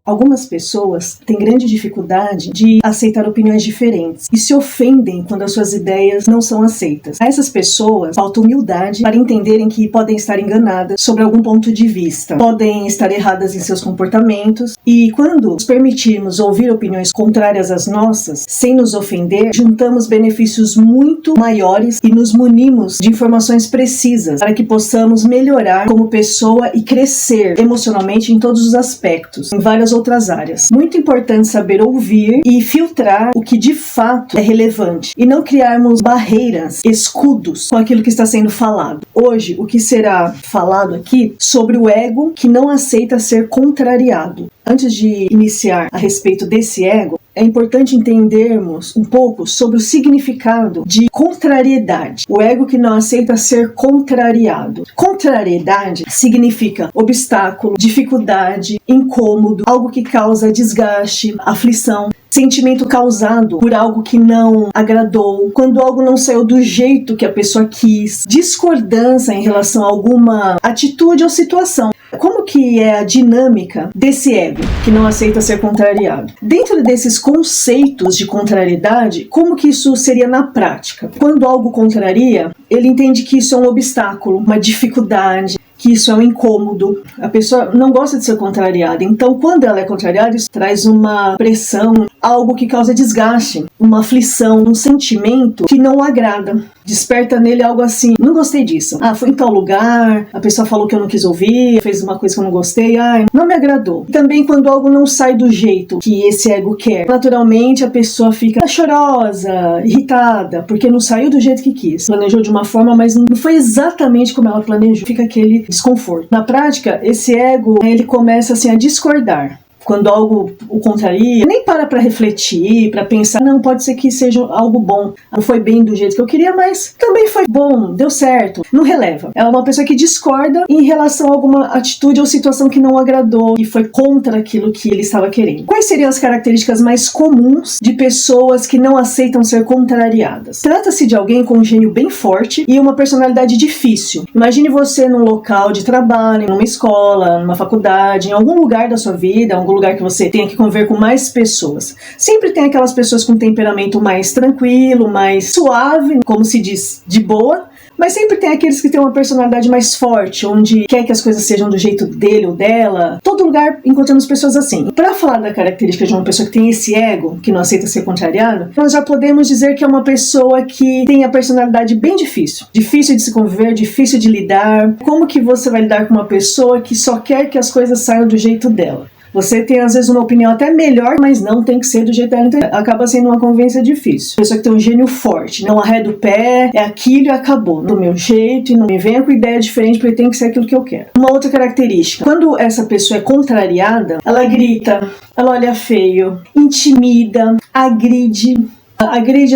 Algumas pessoas têm grande dificuldade de aceitar opiniões diferentes e se ofendem quando as suas ideias não são aceitas. A essas pessoas falta humildade para entenderem que podem estar enganadas sobre algum ponto de vista, podem estar erradas em seus comportamentos, e quando nos permitirmos ouvir opiniões contrárias às nossas, sem nos ofender, juntamos benefícios muito maiores e nos munimos de informações precisas para que possamos melhorar como pessoa e crescer emocionalmente em todos os aspectos, em várias outras áreas. Muito importante saber ouvir e filtrar o que de fato é relevante e não criarmos barreiras, escudos com aquilo que está sendo falado. Hoje, o que será falado aqui sobre o ego que não aceita ser contrariado. Antes de iniciar a respeito desse ego, é importante entendermos um pouco sobre o significado de contrariedade. O ego que não aceita ser contrariado. Contrariedade significa obstáculo, dificuldade, incômodo, algo que causa desgaste, aflição, sentimento causado por algo que não agradou, quando algo não saiu do jeito que a pessoa quis, discordância em relação a alguma atitude ou situação. Como que é a dinâmica desse ego que não aceita ser contrariado? Dentro desses conceitos de contrariedade, como que isso seria na prática? Quando algo contraria, ele entende que isso é um obstáculo, uma dificuldade, que isso é um incômodo. A pessoa não gosta de ser contrariada. Então, quando ela é contrariada, isso traz uma pressão, algo que causa desgaste, uma aflição, um sentimento que não agrada. Desperta nele algo assim, não gostei disso. Fui em tal lugar, a pessoa falou que eu não quis ouvir, fez uma coisa que eu não gostei, não me agradou. Também quando algo não sai do jeito que esse ego quer, naturalmente a pessoa fica chorosa, irritada, porque não saiu do jeito que quis. Planejou de uma forma, mas não foi exatamente como ela planejou. Fica aquele desconforto. Na prática, esse ego, ele começa assim a discordar. Quando algo o contraria, nem para refletir, para pensar, não, pode ser que seja algo bom, não foi bem do jeito que eu queria, mas também foi bom, deu certo, não releva. Ela é uma pessoa que discorda em relação a alguma atitude ou situação que não agradou, e foi contra aquilo que ele estava querendo. Quais seriam as características mais comuns de pessoas que não aceitam ser contrariadas? Trata-se de alguém com um gênio bem forte e uma personalidade difícil. Imagine você num local de trabalho, numa escola, numa faculdade, em algum lugar da sua vida, algum lugar que você tenha que conviver com mais pessoas. Sempre tem aquelas pessoas com temperamento mais tranquilo, mais suave, como se diz, de boa, mas sempre tem aqueles que têm uma personalidade mais forte, onde quer que as coisas sejam do jeito dele ou dela. Todo lugar encontramos pessoas assim. Para falar da característica de uma pessoa que tem esse ego, que não aceita ser contrariado, nós já podemos dizer que é uma pessoa que tem a personalidade bem difícil. Difícil de se conviver, difícil de lidar. Como que você vai lidar com uma pessoa que só quer que as coisas saiam do jeito dela? Você tem às vezes uma opinião até melhor, mas não tem que ser do jeito dela. Então, acaba sendo uma convivência difícil. Pessoa que tem um gênio forte, não arreda o pé, é aquilo e acabou. Do meu jeito, e não me venha com ideia diferente, porque tem que ser aquilo que eu quero. Uma outra característica, quando essa pessoa é contrariada, ela grita, ela olha feio, intimida, agride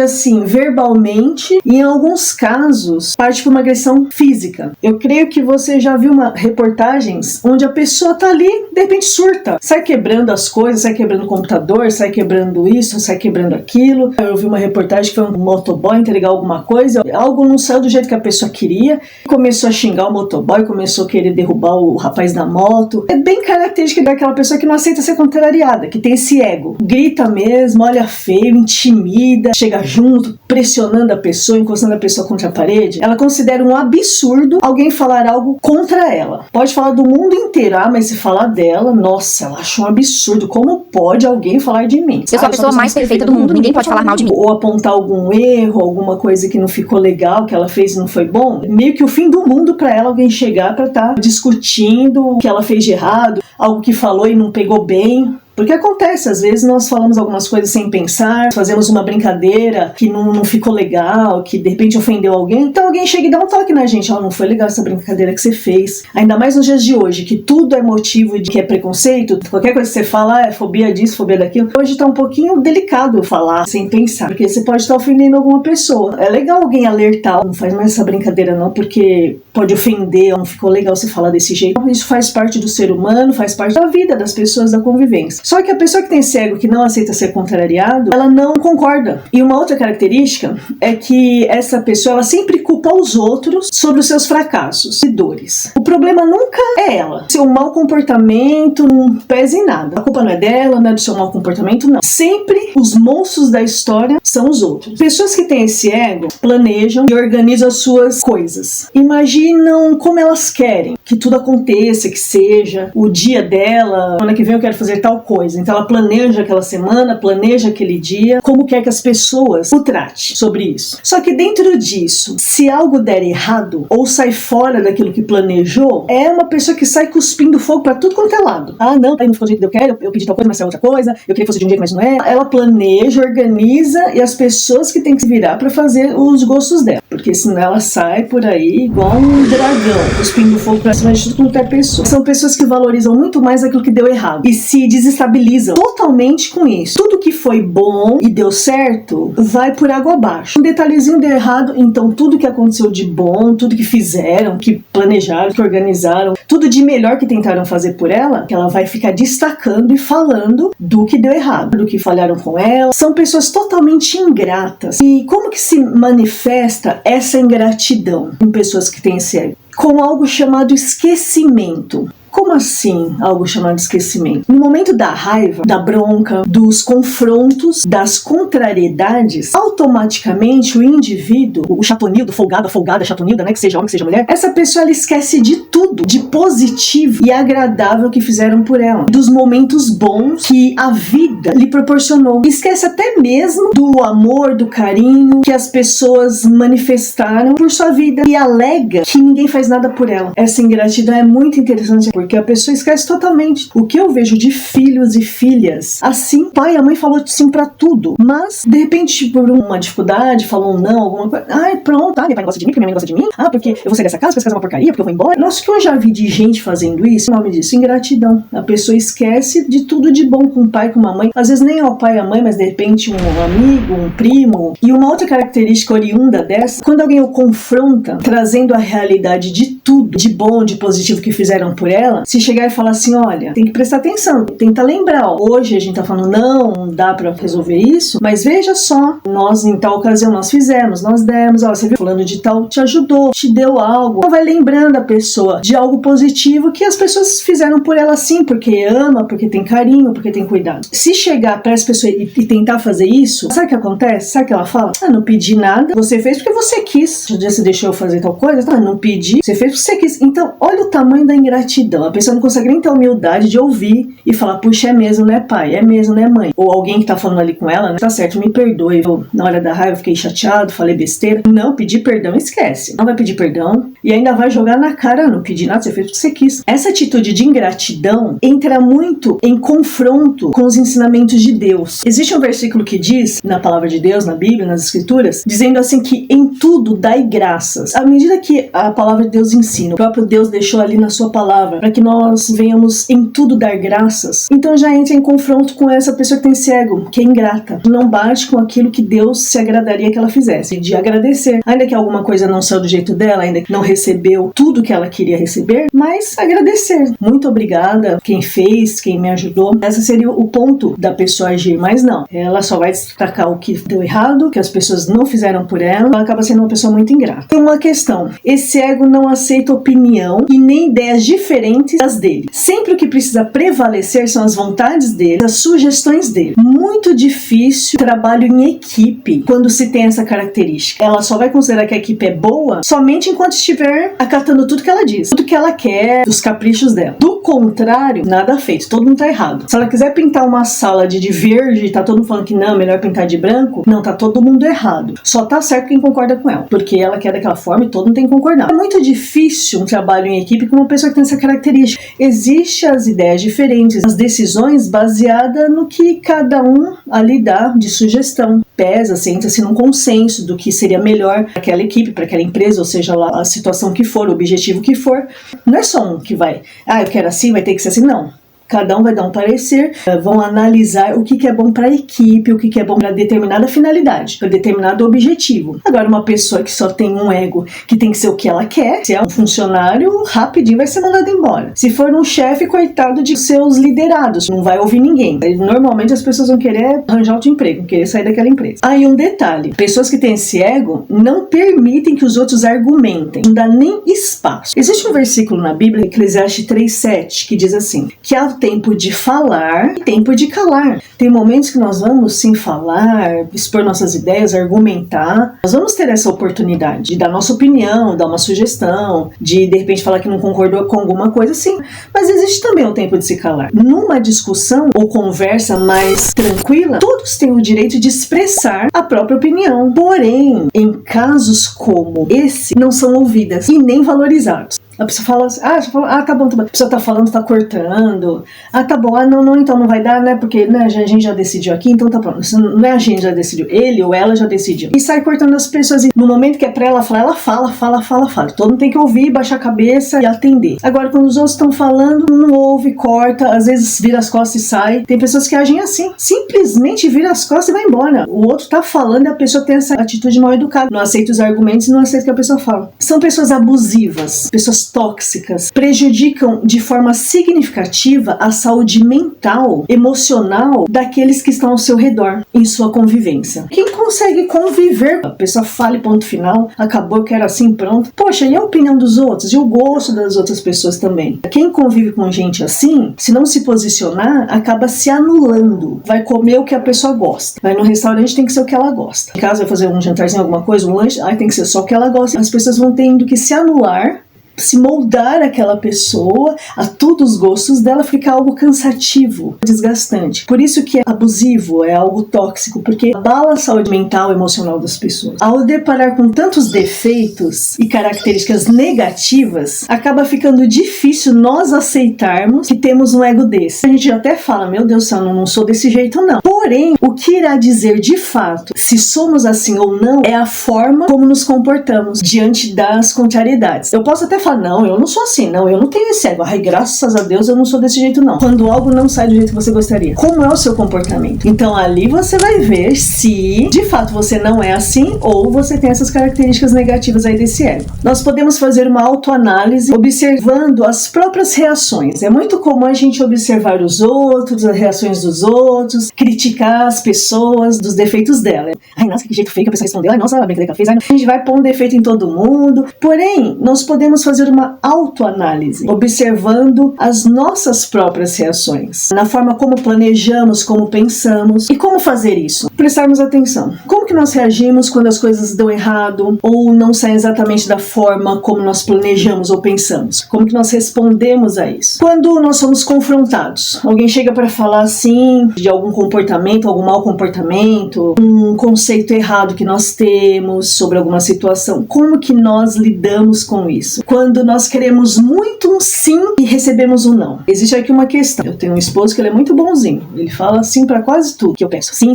assim, verbalmente, e em alguns casos parte para uma agressão física. Eu creio que você já viu reportagens onde a pessoa tá ali, de repente surta, sai quebrando as coisas, sai quebrando o computador, sai quebrando isso, sai quebrando aquilo. Eu vi uma reportagem que foi um motoboy entregar alguma coisa, algo não saiu do jeito que a pessoa queria, começou a xingar o motoboy, começou a querer derrubar o rapaz da moto. É bem característica daquela pessoa que não aceita ser contrariada, que tem esse ego, grita mesmo, olha feio, intimida, chega junto, pressionando a pessoa, encostando a pessoa contra a parede. Ela considera um absurdo alguém falar algo contra ela. Pode falar do mundo inteiro, mas se falar dela, nossa, ela acha um absurdo. Como pode alguém falar de mim? Eu sou a pessoa mais perfeita do mundo, ninguém pode falar mal de mim. Ou apontar algum erro, alguma coisa que não ficou legal, que ela fez e não foi bom. Meio que o fim do mundo pra ela alguém chegar pra estar discutindo o que ela fez de errado, algo que falou e não pegou bem. Porque acontece, às vezes nós falamos algumas coisas sem pensar, fazemos uma brincadeira que não ficou legal, que de repente ofendeu alguém, então alguém chega e dá um toque na gente, não foi legal essa brincadeira que você fez. Ainda mais nos dias de hoje, que tudo é motivo de que é preconceito, qualquer coisa que você fala é fobia disso, fobia daquilo. Hoje tá um pouquinho delicado falar sem pensar, porque você pode estar ofendendo alguma pessoa. É legal alguém alertar, não faz mais essa brincadeira não, porque pode ofender, não ficou legal você falar desse jeito. Isso faz parte do ser humano, faz parte da vida das pessoas, da convivência. Só que a pessoa que tem esse ego, que não aceita ser contrariado, ela não concorda. E uma outra característica é que essa pessoa, ela sempre culpa os outros sobre os seus fracassos e dores. O problema nunca é ela. Seu mau comportamento não pesa em nada. A culpa não é dela, não é do seu mau comportamento, não. Sempre os monstros da história são os outros. Pessoas que têm esse ego planejam e organizam as suas coisas. Imaginam como elas querem que tudo aconteça, que seja o dia dela, semana que vem eu quero fazer tal coisa. Então ela planeja aquela semana, planeja aquele dia, como quer que as pessoas o tratem sobre isso. Só que dentro disso, se algo der errado ou sai fora daquilo que planejou, é uma pessoa que sai cuspindo fogo pra tudo quanto é lado. Ah, não, aí não ficou do jeito que eu quero, eu pedi tal coisa, mas é outra coisa, eu queria que fosse de um jeito, mas não é. Ela planeja, organiza, e as pessoas que têm que se virar pra fazer os gostos dela. Porque senão ela sai por aí igual um dragão, cuspindo fogo pra cima de tudo quanto é pessoa. São pessoas que valorizam muito mais aquilo que deu errado e se desestabilizam totalmente com isso. Tudo que foi bom e deu certo vai por água abaixo. Um detalhezinho deu errado, então tudo que aconteceu de bom, tudo que fizeram, que planejaram, que organizaram, tudo de melhor que tentaram fazer por ela, que ela vai ficar destacando e falando do que deu errado, do que falharam com ela. São pessoas totalmente ingratas. E como que se manifesta essa ingratidão em pessoas que têm esse ego? Com algo chamado esquecimento. Como assim algo chamado esquecimento? No momento da raiva, da bronca, dos confrontos, das contrariedades, automaticamente o indivíduo, o chatonildo, folgado, a folgada, chatonilda, né, que seja homem, que seja mulher, essa pessoa ela esquece de tudo, de positivo e agradável que fizeram por ela, dos momentos bons que a vida lhe proporcionou. Esquece até mesmo do amor, do carinho que as pessoas manifestaram por sua vida e alega que ninguém faz nada por ela. Essa ingratidão é muito interessante porque a pessoa esquece totalmente. O que eu vejo de filhos e filhas, assim, pai e a mãe falou sim pra tudo, mas de repente por uma dificuldade, falou um não, alguma coisa, ai pronto, meu pai não gosta de mim, porque minha mãe não gosta de mim, porque eu vou sair dessa casa, porque essa casa é uma porcaria, porque eu vou embora. Nossa, o que eu já vi de gente fazendo isso, o nome disso, ingratidão. A pessoa esquece de tudo de bom com o pai, com a mãe, às vezes nem é o pai e a mãe, mas de repente um amigo, um primo. E uma outra característica oriunda dessa, quando alguém o confronta, trazendo a realidade de tudo, de bom, de positivo que fizeram por ela, se chegar e falar assim, olha, tem que prestar atenção, tenta lembrar, ó, hoje a gente tá falando, não dá pra resolver isso, mas veja só, nós em tal ocasião nós fizemos, nós demos, ó, você viu, fulano de tal te ajudou, te deu algo, então vai lembrando a pessoa de algo positivo que as pessoas fizeram por ela sim, porque ama, porque tem carinho, porque tem cuidado. Se chegar pra essa pessoa e tentar fazer isso, sabe o que acontece? Sabe o que ela fala? Ah, não pedi nada, você fez porque você quis, um dia você deixou eu fazer tal coisa, ah, não pedi, você fez porque você quis. Então, olha o tamanho da ingratidão. A pessoa não consegue nem ter a humildade de ouvir e falar, puxa, é mesmo, né, pai? É mesmo, né, mãe? Ou alguém que tá falando ali com ela, né? Tá certo, me perdoe. Eu, na hora da raiva, fiquei chateado, falei besteira. Não, pedir perdão, esquece. Não vai pedir perdão e ainda vai jogar na cara, não pedi nada, você fez o que você quis. Essa atitude de ingratidão entra muito em confronto com os ensinamentos de Deus. Existe um versículo que diz, na palavra de Deus, na Bíblia, nas Escrituras, dizendo assim que em tudo dai graças. À medida que a palavra de Deus ensina, o próprio Deus deixou ali na sua palavra, para que nós venhamos em tudo dar graças, então já entra em confronto com essa pessoa que tem esse ego, que é ingrata, não bate com aquilo que Deus se agradaria que ela fizesse, de agradecer, ainda que alguma coisa não saiu do jeito dela, ainda que não recebeu tudo que ela queria receber, mas agradecer, muito obrigada, quem fez, quem me ajudou. Esse seria o ponto da pessoa agir, mas não, ela só vai destacar o que deu errado, que as pessoas não fizeram por ela, ela acaba sendo uma pessoa muito ingrata. Tem uma questão, esse ego não aceita opinião e nem ideias diferentes das dele. Sempre o que precisa prevalecer são as vontades dele, as sugestões dele. Muito difícil trabalho em equipe quando se tem essa característica. Ela só vai considerar que a equipe é boa somente enquanto estiver acatando tudo que ela diz, tudo que ela quer, os caprichos dela. Do contrário, nada feito, todo mundo tá errado. Se ela quiser pintar uma sala de verde e tá todo mundo falando que não, melhor pintar de branco, não, tá todo mundo errado. Só tá certo quem concorda com ela, porque ela quer daquela forma e todo mundo tem que concordar. É muito difícil um trabalho em equipe com uma pessoa que tem essa característica. Existem as ideias diferentes, as decisões baseadas no que cada um ali dá de sugestão. Pesa, senta-se num consenso do que seria melhor para aquela equipe, para aquela empresa, ou seja lá a situação que for, o objetivo que for. Não é só um que vai, eu quero assim, vai ter que ser assim, não. Cada um vai dar um parecer, vão analisar o que é bom para a equipe, o que é bom para determinada finalidade, para determinado objetivo. Agora, uma pessoa que só tem um ego, que tem que ser o que ela quer, se é um funcionário, rapidinho vai ser mandado embora. Se for um chefe, coitado de seus liderados, não vai ouvir ninguém. Normalmente as pessoas vão querer arranjar outro emprego, vão querer sair daquela empresa. Aí um detalhe, pessoas que têm esse ego não permitem que os outros argumentem, não dá nem espaço. Existe um versículo na Bíblia, Eclesiastes 3:7, que diz assim, que há tempo de falar e tempo de calar. Tem momentos que nós vamos sim falar, expor nossas ideias, argumentar. Nós vamos ter essa oportunidade de dar nossa opinião, dar uma sugestão, de repente falar que não concordou com alguma coisa, sim. Mas existe também o tempo de se calar. Numa discussão ou conversa mais tranquila, todos têm o direito de expressar a própria opinião. Porém, em casos como esse, não são ouvidas e nem valorizados. A pessoa fala assim, tá bom. A pessoa tá falando, tá cortando. Tá bom, não, então não vai dar, né? Porque né, a gente já decidiu aqui, então tá pronto. Não é a gente já decidiu, ele ou ela já decidiu. E sai cortando as pessoas. E no momento que é pra ela falar, ela fala. Todo mundo tem que ouvir, baixar a cabeça e atender. Agora, quando os outros estão falando, não ouve, corta, às vezes vira as costas e sai. Tem pessoas que agem assim, simplesmente vira as costas e vai embora. O outro tá falando e a pessoa tem essa atitude mal educada. Não aceita os argumentos e não aceita o que a pessoa fala. São pessoas abusivas, pessoas tóxicas, prejudicam de forma significativa a saúde mental, emocional daqueles que estão ao seu redor, em sua convivência. Quem consegue conviver, a pessoa fala e ponto final, acabou, que era assim, pronto. Poxa, e a opinião dos outros? E o gosto das outras pessoas também? Quem convive com gente assim, se não se posicionar, acaba se anulando. Vai comer o que a pessoa gosta. Vai no restaurante, tem que ser o que ela gosta. Em casa, vai fazer um jantarzinho, alguma coisa, um lanche, tem que ser só o que ela gosta. As pessoas vão tendo que se anular, se moldar aquela pessoa a todos os gostos dela, fica algo cansativo, desgastante. Por isso que é abusivo, é algo tóxico, porque abala a saúde mental e emocional das pessoas. Ao deparar com tantos defeitos e características negativas, acaba ficando difícil nós aceitarmos que temos um ego desse. A gente até fala, meu Deus do céu, não sou desse jeito não. Porém, o que irá dizer de fato se somos assim ou não é a forma como nos comportamos diante das contrariedades. Eu posso até falar, não, eu não sou assim, não, eu não tenho esse ego, graças a Deus eu não sou desse jeito não. Quando algo não sai do jeito que você gostaria, como é o seu comportamento? Então ali você vai ver se de fato você não é assim ou você tem essas características negativas aí desse ego. Nós podemos fazer uma autoanálise observando as próprias reações. É muito comum a gente observar os outros, as reações dos outros, criticar as pessoas dos defeitos dela. Nossa, que jeito feio que a pessoa respondeu, nossa, a brincadeira que ela fez, a gente vai pôr um defeito em todo mundo. Porém, nós podemos fazer uma autoanálise, observando as nossas próprias reações, na forma como planejamos, como pensamos. E como fazer isso? Prestarmos atenção. Como que nós reagimos quando as coisas dão errado ou não saem exatamente da forma como nós planejamos ou pensamos? Como que nós respondemos a isso? Quando nós somos confrontados, alguém chega para falar assim de algum comportamento, algum mau comportamento, um conceito errado que nós temos sobre alguma situação, como que nós lidamos com isso? Quando nós queremos muito um sim e recebemos um não. Existe aqui uma questão. Eu tenho um esposo que ele é muito bonzinho. Ele fala sim pra quase tudo que eu penso. Sim.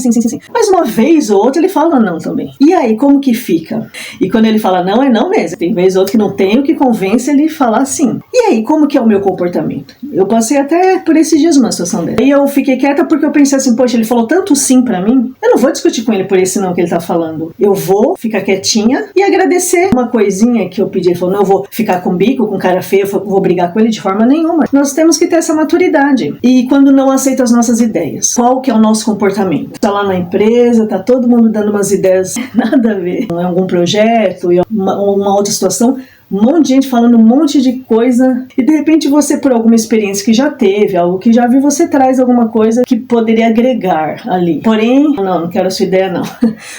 Mas uma vez ou outra ele fala não também. E aí, como que fica? E quando ele fala não, é não mesmo. Tem vez ou outra que não tem o que convence ele a falar sim. E aí, como que é o meu comportamento? Eu passei até por esses dias uma situação dessa. Aí eu fiquei quieta porque eu pensei assim, poxa, ele falou tanto sim pra mim. Eu não vou discutir com ele por esse não que ele tá falando. Eu vou ficar quietinha e agradecer uma coisinha que eu pedi. Ele falou, não, eu vou ficar com bico, com cara feia, eu vou brigar com ele de forma nenhuma. Nós temos que ter essa maturidade. E quando não aceita as nossas ideias, qual que é o nosso comportamento? Tá lá na empresa, tá todo mundo dando umas ideias nada a ver, em algum projeto, em uma outra situação, um monte de gente falando um monte de coisa e de repente você, por alguma experiência que já teve, algo que já viu, você traz alguma coisa que poderia agregar ali. Porém, não quero a sua ideia não.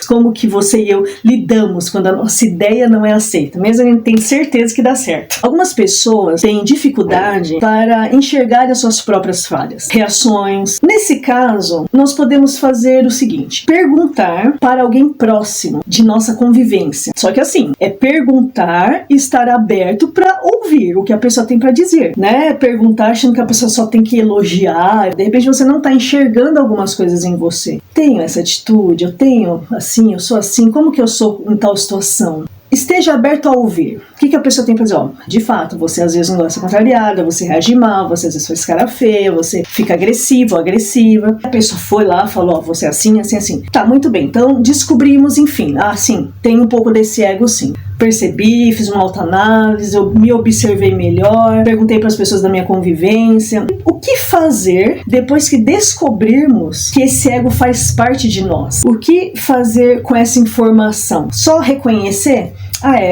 Como que você e eu lidamos quando a nossa ideia não é aceita, mesmo a gente tem certeza que dá certo. Algumas pessoas têm dificuldade para enxergar as suas próprias falhas, reações. Nesse caso, nós podemos fazer o seguinte, perguntar para alguém próximo de nossa convivência. Só que assim, é perguntar e estar aberto para ouvir o que a pessoa tem para dizer, né? Perguntar achando que a pessoa só tem que elogiar, de repente você não está enxergando algumas coisas em você. Tenho essa atitude, eu tenho assim, eu sou assim, como que eu sou em tal situação? esteja aberto a ouvir. O que a pessoa tem pra dizer? De fato, você às vezes não gosta de ser contrariada, você reage mal, você às vezes faz cara feia, você fica agressivo, agressiva. A pessoa foi lá, falou, você é assim, assim, assim. Tá, muito bem. Então, descobrimos, enfim, sim, tem um pouco desse ego, sim. Percebi, fiz uma autoanálise, eu me observei melhor, perguntei para as pessoas da minha convivência. O que fazer depois que descobrirmos que esse ego faz parte de nós? O que fazer com essa informação? Só reconhecer?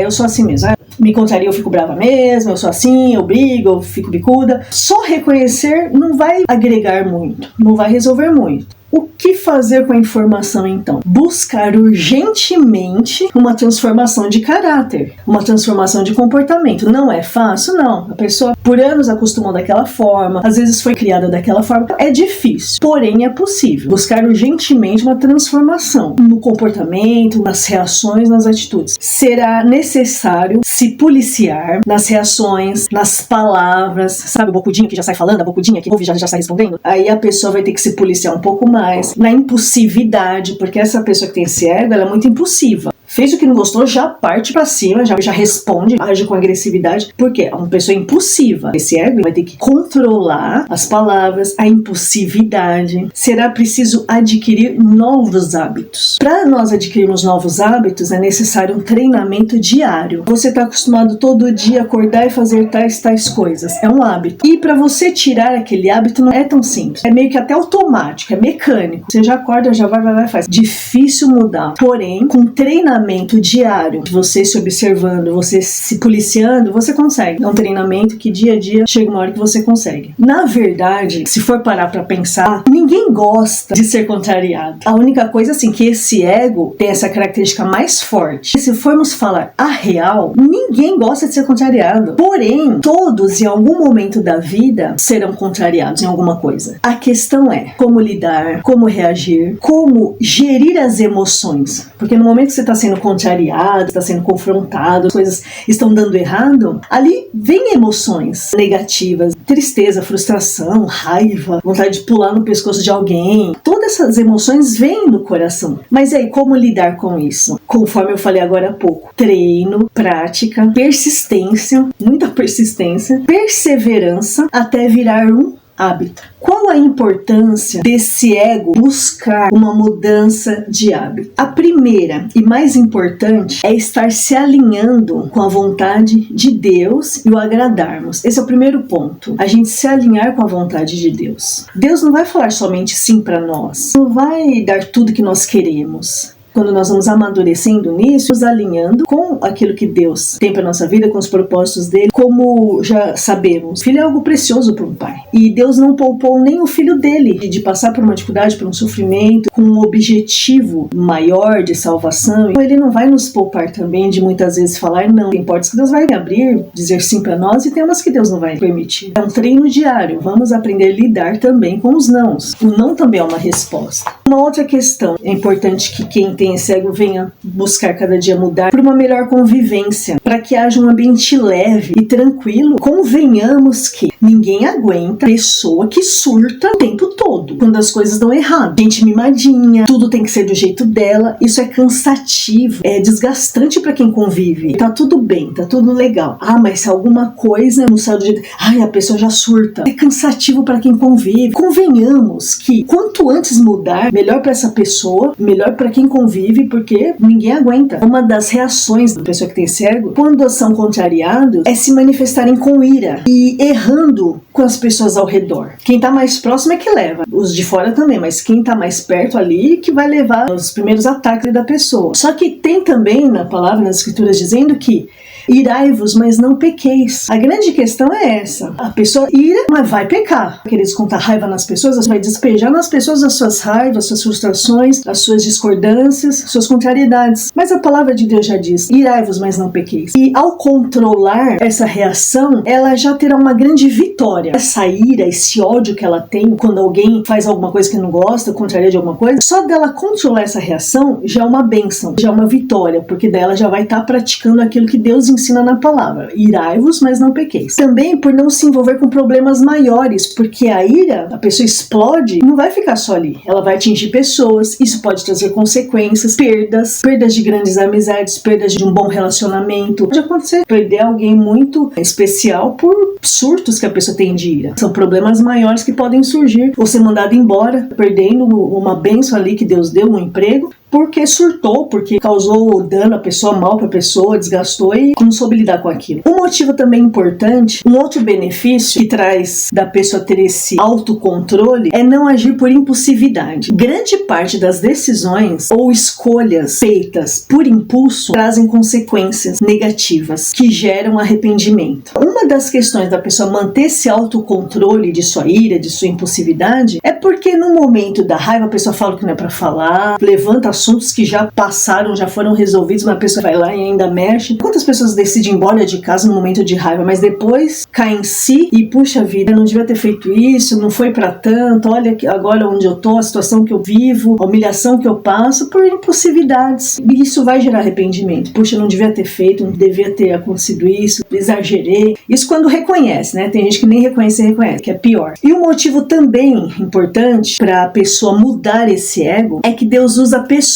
Eu sou assim mesmo. Me contraria, eu fico brava mesmo, eu sou assim, eu brigo, eu fico bicuda. Só reconhecer não vai agregar muito, não vai resolver muito. O que fazer com a informação, então? Buscar urgentemente uma transformação de caráter, uma transformação de comportamento. Não é fácil? Não. A pessoa, por anos, acostumou daquela forma, às vezes foi criada daquela forma. É difícil, porém é possível. Buscar urgentemente uma transformação no comportamento, nas reações, nas atitudes. Será necessário se policiar nas reações, nas palavras. Sabe o bocudinho que já sai falando, a bocudinha que ouve já sai respondendo? Aí a pessoa vai ter que se policiar um pouco mais na impulsividade, porque essa pessoa que tem esse ego, ela é muito impulsiva. Fez o que não gostou, já parte pra cima, já responde, age com agressividade, porque é uma pessoa impulsiva. Esse ego vai ter que controlar as palavras, a impulsividade. Será preciso adquirir novos hábitos. Para nós adquirirmos novos hábitos, é necessário um treinamento diário. Você está acostumado todo dia a acordar e fazer tais coisas. É um hábito. E para você tirar aquele hábito não é tão simples. É meio que até automático, é mecânico. Você já acorda, já vai, faz. Difícil mudar. Porém, com treinamento diário, você se observando, você se policiando, você consegue. É um treinamento que dia a dia chega uma hora que você consegue. Na verdade, se for parar pra pensar, ninguém gosta de ser contrariado. A única coisa assim, que esse ego tem essa característica mais forte. Se formos falar a real, ninguém gosta de ser contrariado. Porém, todos em algum momento da vida serão contrariados em alguma coisa. A questão é como lidar, como reagir, como gerir as emoções. Porque no momento que você está sendo contrariado, está sendo confrontado, as coisas estão dando errado, ali vem emoções negativas, tristeza, frustração, raiva, vontade de pular no pescoço de alguém. Todas essas emoções vêm no coração. Mas aí, como lidar com isso? Conforme eu falei agora há pouco, treino, prática, persistência, muita persistência, perseverança, até virar um hábito. Qual a importância desse ego buscar uma mudança de hábito? A primeira e mais importante é estar se alinhando com a vontade de Deus e o agradarmos. Esse é o primeiro ponto. A gente se alinhar com a vontade de Deus. Deus não vai falar somente sim para nós. Não vai dar tudo que nós queremos. Quando nós vamos amadurecendo nisso, nos alinhando com aquilo que Deus tem para nossa vida, com os propósitos dele. Como já sabemos, o filho é algo precioso para um pai. E Deus não poupou nem o filho dele de passar por uma dificuldade, por um sofrimento, com um objetivo maior de salvação. Então, ele não vai nos poupar também de muitas vezes falar não. Tem portas que Deus vai abrir, dizer sim para nós, e tem umas que Deus não vai permitir. É um treino diário. Vamos aprender a lidar também com os nãos. O não também é uma resposta. Uma outra questão é importante que quem tem esse ego venha buscar cada dia mudar por uma melhor convivência, para que haja um ambiente leve e tranquilo. Convenhamos que ninguém aguenta pessoa que surta o tempo todo, quando as coisas dão errado. Gente mimadinha, tudo tem que ser do jeito dela. Isso é cansativo, é desgastante para quem convive. Tá tudo bem, tá tudo legal. Mas se alguma coisa não saiu do jeito... a pessoa já surta. É cansativo para quem convive. Convenhamos que quanto antes mudar, melhor para essa pessoa, melhor para quem convive, porque ninguém aguenta. Uma das reações da pessoa que tem esse ego, quando são contrariados, é se manifestarem com ira e errando com as pessoas ao redor. Quem tá mais próximo é que leva. Os de fora também, mas quem tá mais perto ali que vai levar os primeiros ataques da pessoa. Só que tem também na palavra, nas escrituras, dizendo que irai-vos, mas não pequeis. A grande questão é essa. A pessoa ira, mas vai pecar. Querer descontar raiva nas pessoas, você vai despejar nas pessoas as suas raivas, as suas frustrações, as suas discordâncias, as suas contrariedades. Mas a palavra de Deus já diz, irai-vos, mas não pequeis. E ao controlar essa reação, ela já terá uma grande vitória. Essa ira, esse ódio que ela tem quando alguém faz alguma coisa que não gosta, contraria de alguma coisa, só dela controlar essa reação já é uma bênção, já é uma vitória, porque dela já vai estar praticando aquilo que Deus ensina ensina na palavra: irai-vos, mas não pequeis. Também por não se envolver com problemas maiores, porque a ira, a pessoa explode, não vai ficar só ali. Ela vai atingir pessoas, isso pode trazer consequências, perdas de grandes amizades, perdas de um bom relacionamento. Pode acontecer perder alguém muito especial por surtos que a pessoa tem de ira. São problemas maiores que podem surgir, ou ser mandado embora, perdendo uma bênção ali que Deus deu, um emprego, porque surtou, porque causou dano à pessoa, mal para a pessoa, desgastou e não soube lidar com aquilo. Um motivo também importante, um outro benefício que traz da pessoa ter esse autocontrole é não agir por impulsividade. Grande parte das decisões ou escolhas feitas por impulso trazem consequências negativas que geram arrependimento. Uma das questões da pessoa manter esse autocontrole de sua ira, de sua impulsividade, é porque no momento da raiva a pessoa fala o que não é para falar, levanta assuntos que já passaram, já foram resolvidos, mas a pessoa vai lá e ainda mexe. Quantas pessoas decidem ir embora de casa no momento de raiva, mas depois cai em si e puxa vida, eu não devia ter feito isso, não foi pra tanto, olha agora onde eu tô, a situação que eu vivo, a humilhação que eu passo por impulsividades. E isso vai gerar arrependimento. Puxa, eu não devia ter feito, não devia ter acontecido isso, exagerei. Isso quando reconhece, né? Tem gente que nem reconhece, que é pior. E um motivo também importante para a pessoa mudar esse ego é que Deus usa pessoas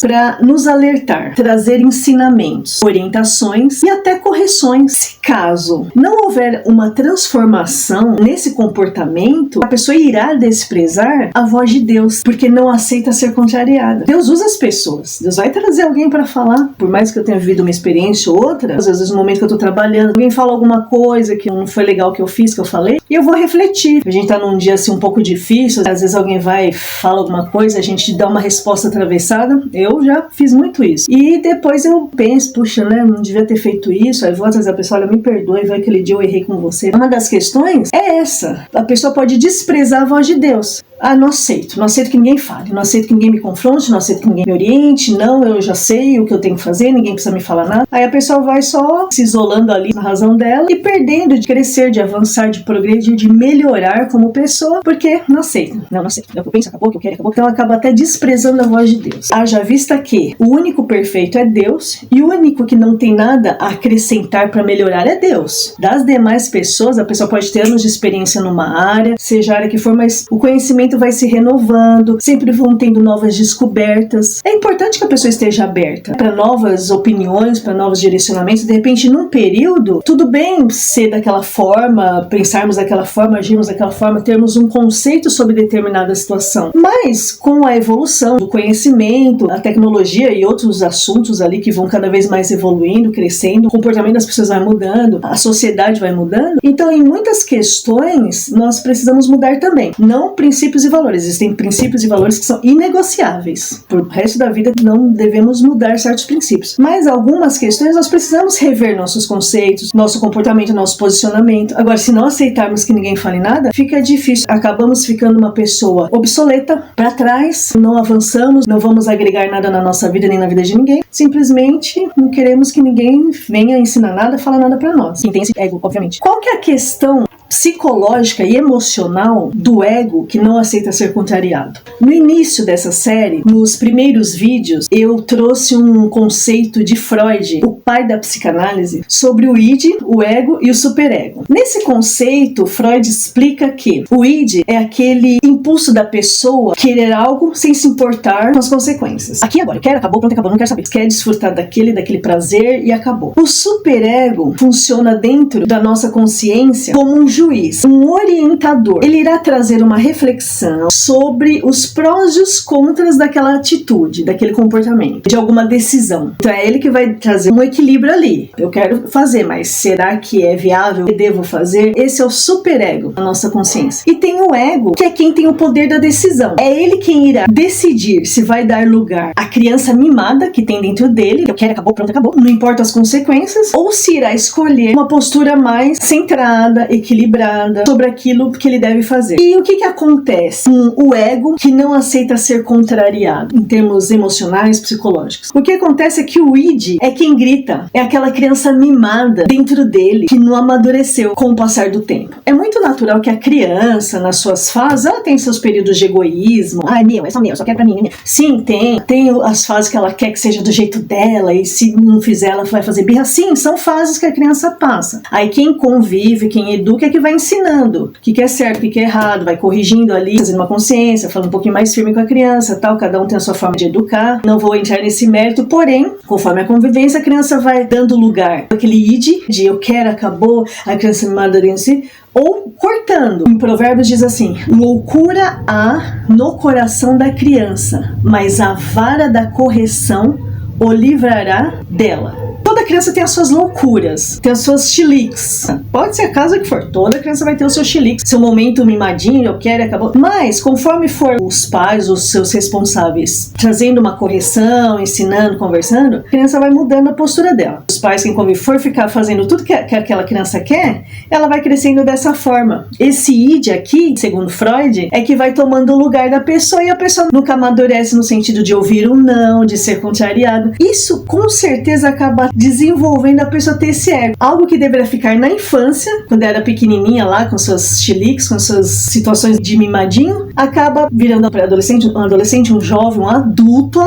para nos alertar, trazer ensinamentos, orientações e até correções. Se caso não houver uma transformação nesse comportamento, a pessoa irá desprezar a voz de Deus, porque não aceita ser contrariada. Deus usa as pessoas, Deus vai trazer alguém para falar, por mais que eu tenha vivido uma experiência ou outra, às vezes no momento que eu estou trabalhando, alguém fala alguma coisa que não foi legal que eu fiz, que eu falei, e eu vou refletir. A gente tá num dia assim um pouco difícil, às vezes alguém vai fala alguma coisa, a gente dá uma resposta atravessada. Eu já fiz muito isso. E depois eu penso, puxa, né, não devia ter feito isso. Aí vou atrás da pessoa, olha, me perdoe, vai que aquele dia eu errei com você. Uma das questões é essa. A pessoa pode desprezar a voz de Deus. Ah, não aceito que ninguém fale, não aceito que ninguém me confronte, não aceito que ninguém me oriente, não, eu já sei o que eu tenho que fazer, ninguém precisa me falar nada. Aí a pessoa vai só se isolando ali na razão dela e perdendo de crescer, de avançar, de progredir, de melhorar como pessoa, porque não aceito. É o que eu penso, acabou, o que eu quero, acabou. Então acaba até desprezando a voz de Deus. Haja vista que o único perfeito é Deus e o único que não tem nada a acrescentar para melhorar é Deus. Das demais pessoas, a pessoa pode ter anos de experiência numa área, seja a área que for, mas o conhecimento vai se renovando, sempre vão tendo novas descobertas. É importante que a pessoa esteja aberta para novas opiniões, para novos direcionamentos. De repente, num período, tudo bem ser daquela forma, pensarmos daquela forma, agirmos daquela forma, termos um conceito sobre determinada situação. Mas, com a evolução do conhecimento, a tecnologia e outros assuntos ali que vão cada vez mais evoluindo, crescendo, o comportamento das pessoas vai mudando, a sociedade vai mudando. Então, em muitas questões, nós precisamos mudar também. Não princípios e valores. Existem princípios e valores que são inegociáveis. Por resto da vida não devemos mudar certos princípios. Mas algumas questões nós precisamos rever nossos conceitos, nosso comportamento, nosso posicionamento. Agora, se não aceitarmos que ninguém fale nada, fica difícil. Acabamos ficando uma pessoa obsoleta, para trás, não avançamos, não vamos agregar nada na nossa vida nem na vida de ninguém. Simplesmente não queremos que ninguém venha ensinar nada, falar nada para nós. Quem tem esse ego, obviamente. Qual que é a questão psicológica e emocional do ego que não aceita ser contrariado? No início dessa série, nos primeiros vídeos, eu trouxe um conceito de Freud, o pai da psicanálise, sobre o id, o ego e o superego. Nesse conceito, Freud explica que o id é aquele impulso da pessoa querer algo sem se importar com as consequências. Aqui agora, quero, acabou, pronto, acabou, não quero saber. Quer desfrutar daquele prazer e acabou. O superego funciona dentro da nossa consciência como um juiz, um orientador. Ele irá trazer uma reflexão sobre os prós e os contras daquela atitude, daquele comportamento, de alguma decisão. Então é ele que vai trazer um equilíbrio ali. Eu quero fazer, mas será que é viável? Eu devo fazer? Esse é o superego da nossa consciência. E tem o ego, que é quem tem o poder da decisão. É ele quem irá decidir se vai dar lugar à criança mimada que tem dentro dele, eu quero, acabou, pronto, acabou, não importa as consequências, ou se irá escolher uma postura mais centrada, equilibrada, equilibrada sobre aquilo que ele deve fazer. E o que acontece com o ego que não aceita ser contrariado em termos emocionais, psicológicos? O que acontece é que o id é quem grita, é aquela criança mimada dentro dele que não amadureceu com o passar do tempo. É muito natural que a criança, nas suas fases, ela tem seus períodos de egoísmo. Ai, meu, é só meu, só quero pra mim. Sim, tem as fases que ela quer que seja do jeito dela, e se não fizer ela vai fazer birra. Sim, são fases que a criança passa. Aí quem convive, quem educa é que vai ensinando o que é certo, o que é errado, vai corrigindo ali, fazendo uma consciência, falando um pouquinho mais firme com a criança, tal. Cada um tem a sua forma de educar. Não vou entrar nesse mérito, porém, conforme a convivência, a criança vai dando lugar aquele id de eu quero, acabou, a criança me manda dentro de si, ou cortando. Em Provérbios diz assim: loucura há no coração da criança, mas a vara da correção o livrará dela. Toda criança tem as suas loucuras, tem as suas chiliques. Pode ser a casa que for, toda criança vai ter o seu chilique, seu momento mimadinho, eu quero e acabou. Mas, conforme for os pais, os seus responsáveis, trazendo uma correção, ensinando, conversando, a criança vai mudando a postura dela. Os pais, quem convive, for ficar fazendo tudo que aquela criança quer, ela vai crescendo dessa forma. Esse id aqui, segundo Freud, é que vai tomando o lugar da pessoa, e a pessoa nunca amadurece no sentido de ouvir um não, de ser contrariado. Isso, com certeza, acaba desenvolvendo a pessoa ter esse ego. Algo que deveria ficar na infância, quando era pequenininha lá, com suas chiliques, com suas situações de mimadinho, acaba virando um pré-adolescente, um jovem, um adulto,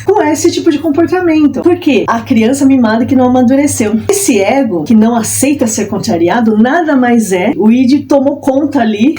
com esse tipo de comportamento. Por quê? A criança mimada que não amadureceu. Esse ego, que não aceita ser contrariado, nada mais é, o id tomou conta ali,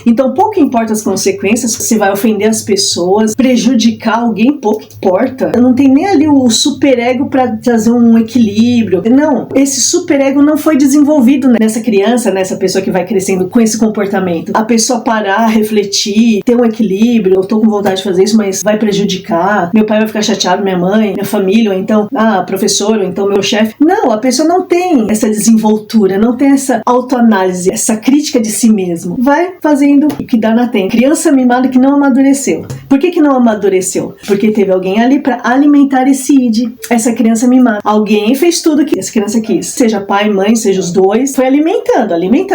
então pouco importa as consequências, se vai ofender as pessoas, prejudicar alguém, pouco importa. Não tem nem ali o superego para trazer um equilíbrio. Não, esse superego não foi desenvolvido nessa criança, nessa pessoa que vai crescendo com esse comportamento. A pessoa parar, refletir, ter um equilíbrio. Eu tô com vontade de fazer isso, mas vai prejudicar. Meu pai vai ficar chateado, minha mãe, minha família, ou então, professor, ou então meu chefe. Não, a pessoa não tem essa desenvoltura, não tem essa autoanálise, essa crítica de si mesmo. Vai fazendo o que dá na tempo. Criança mimada que não amadureceu. Por que não amadureceu? Porque teve alguém ali para alimentar esse id, essa criança mimada. Alguém fez tudo que essa criança quis. Seja pai, mãe, seja os dois. Foi alimentando.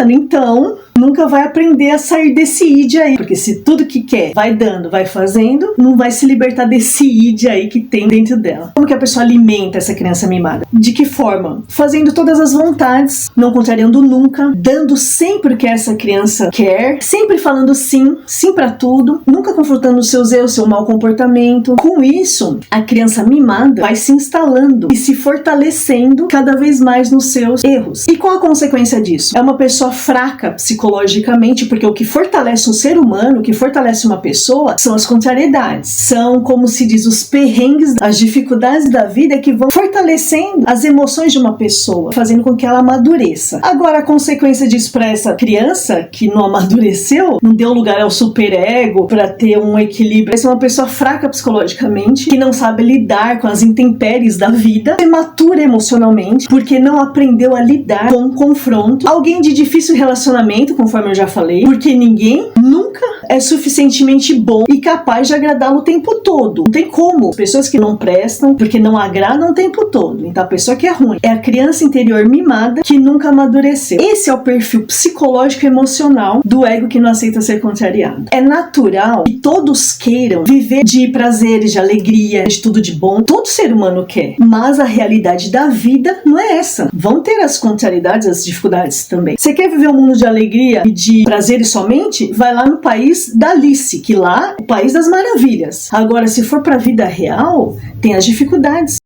Então, nunca vai aprender a sair desse id aí. Porque se tudo que quer vai dando, vai fazendo, não vai se libertar desse id aí que tem dentro dela. Como que a pessoa alimenta essa criança mimada? De que forma? Fazendo todas as vontades, não contrariando nunca, dando sempre o que essa criança quer, sempre falando sim pra tudo, nunca confrontando os seus erros, seu mau comportamento. Com isso, a criança mimada vai se instalando e se fortalecendo cada vez mais nos seus erros. E qual a consequência disso? É uma pessoa fraca psicologicamente, porque o que fortalece um ser humano, o que fortalece uma pessoa, são as contrariedades. São, como se diz, os perrengues, as dificuldades da vida que vão fortalecendo as emoções de uma pessoa, fazendo com que ela amadureça. Agora, a consequência disso para essa criança que não amadureceu, não deu lugar ao superego para ter um equilíbrio. Essa é uma pessoa fraca psicologicamente, que não sabe lidar com as intempéries da vida, imatura emocionalmente, porque não aprendeu a lidar com o confronto. Alguém de difícil relacionamento, conforme eu já falei, porque ninguém nunca é suficientemente bom e capaz de agradá-lo o tempo todo. Não tem como. Pessoas que não prestam, porque não agradam o tempo todo. Então a pessoa que é ruim é a criança interior mimada que nunca amadureceu. Esse é o perfil psicológico e emocional do ego que não aceita ser contrariado. É natural que todos queiram viver de prazeres, de alegria, de tudo de bom. Todo ser humano quer. Mas a realidade da vida não é essa. Vão ter as contrariedades, as dificuldades também. Você quer viver um mundo de alegria e de prazeres somente? Vai lá no país da Alice, que lá é o país das maravilhas. Agora, se for pra vida real, tem as dificuldades.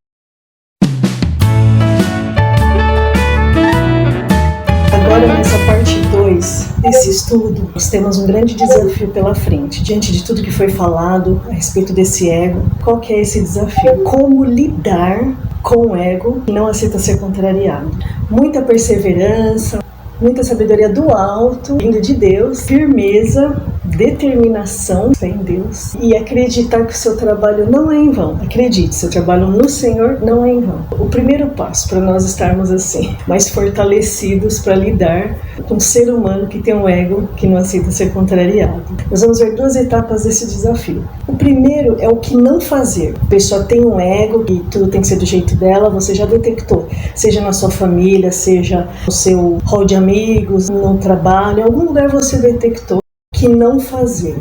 Agora, nessa parte 2 desse estudo, nós temos um grande desafio pela frente. Diante de tudo que foi falado a respeito desse ego, qual que é esse desafio? Como lidar com o ego que não aceita ser contrariado? Muita perseverança, muita sabedoria do alto, vindo de Deus, firmeza determinação, fé em Deus, e acreditar que o seu trabalho não é em vão. Acredite, seu trabalho no Senhor não é em vão. O primeiro passo para nós estarmos assim, mais fortalecidos para lidar com um ser humano que tem um ego que não aceita ser contrariado. Nós vamos ver 2 etapas desse desafio. O primeiro é o que não fazer. A pessoa tem um ego e tudo tem que ser do jeito dela, você já detectou. Seja na sua família, seja no seu hall de amigos, no trabalho, em algum lugar você detectou que não fazer.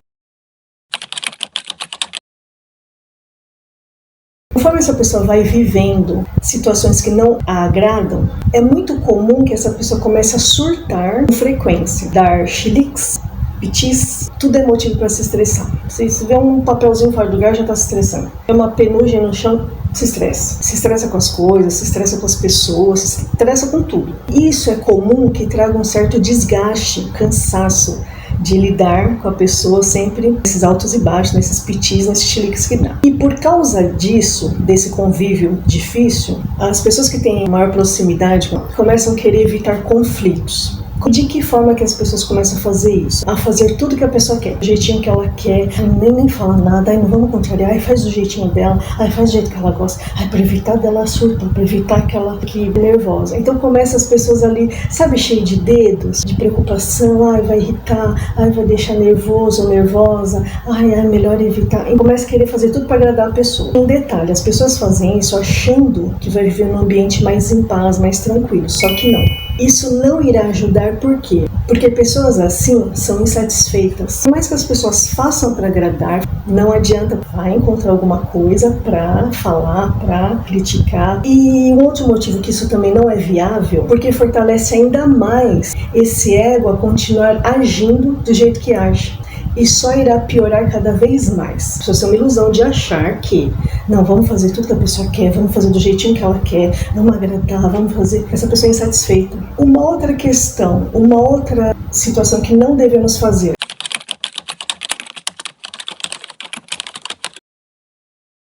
Conforme essa pessoa vai vivendo situações que não a agradam, é muito comum que essa pessoa comece a surtar com frequência, dar chiliques, pitis, tudo é motivo para se estressar. Se vê um papelzinho fora do lugar, já está se estressando. É uma penugem no chão, se estressa. Se estressa com as coisas, se estressa com as pessoas, se estressa com tudo. Isso é comum que traga um certo desgaste, cansaço, de lidar com a pessoa sempre nesses altos e baixos, nesses pitis, nesses chiliques que dá. E por causa disso, desse convívio difícil, as pessoas que têm maior proximidade começam a querer evitar conflitos. De que forma que as pessoas começam a fazer isso? A fazer tudo que a pessoa quer, do jeitinho que ela quer, nem fala nada, não vamos contrariar, faz do jeitinho dela, faz do jeito que ela gosta, para evitar dela surtar, para evitar que ela fique nervosa. Então começa as pessoas ali, sabe, cheio de dedos, de preocupação, vai irritar, vai deixar nervoso ou nervosa, é melhor evitar. E começa a querer fazer tudo para agradar a pessoa. Um detalhe, as pessoas fazem isso achando que vai viver num ambiente mais em paz, mais tranquilo, só que não. Isso não irá ajudar, por quê? Porque pessoas assim são insatisfeitas. Por mais que as pessoas façam para agradar, não adianta, vai encontrar alguma coisa para falar, para criticar. E um outro motivo que isso também não é viável, porque fortalece ainda mais esse ego a continuar agindo do jeito que age. E só irá piorar cada vez mais. As pessoas têm uma ilusão de achar que não, vamos fazer tudo que a pessoa quer, vamos fazer do jeitinho que ela quer, vamos agradar, vamos fazer. Essa pessoa é insatisfeita. Uma outra questão, uma outra situação que não devemos fazer.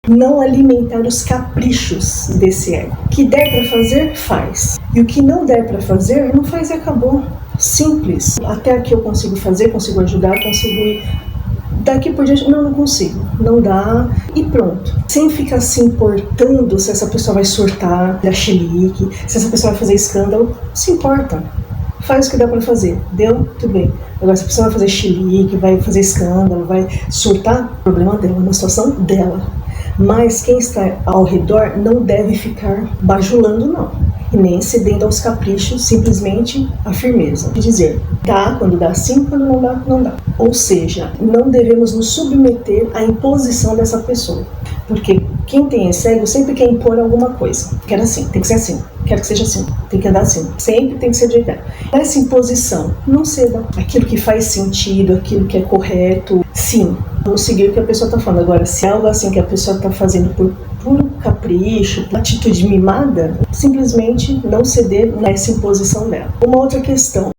Não alimentar os caprichos desse ego. O que der para fazer, faz. E o que não der para fazer, não faz e acabou. Simples. Até aqui eu consigo fazer, consigo ajudar, consigo ir. Daqui por diante, não consigo. Não dá. E pronto. Sem ficar se importando se essa pessoa vai surtar, dar chilique, se essa pessoa vai fazer escândalo. Não se importa. Faz o que dá para fazer. Deu? Tudo bem. Agora, se a pessoa vai fazer chilique, vai fazer escândalo, vai surtar, problema dela, uma situação dela. Mas quem está ao redor não deve ficar bajulando, não. E nem cedendo aos caprichos, simplesmente a firmeza. De dizer, dá quando dá sim, quando não dá, não dá. Ou seja, não devemos nos submeter à imposição dessa pessoa. Porque quem tem esse ego sempre quer impor alguma coisa. Quero assim, tem que ser assim. Quero que seja assim, tem que andar assim. Sempre tem que ser de jeito. Essa imposição, não ceda. Aquilo que faz sentido, aquilo que é correto, sim. Vamos seguir o que a pessoa está falando. Agora, se é algo assim que a pessoa está fazendo por puro capricho, atitude mimada, simplesmente não ceder nessa imposição dela. Uma outra questão.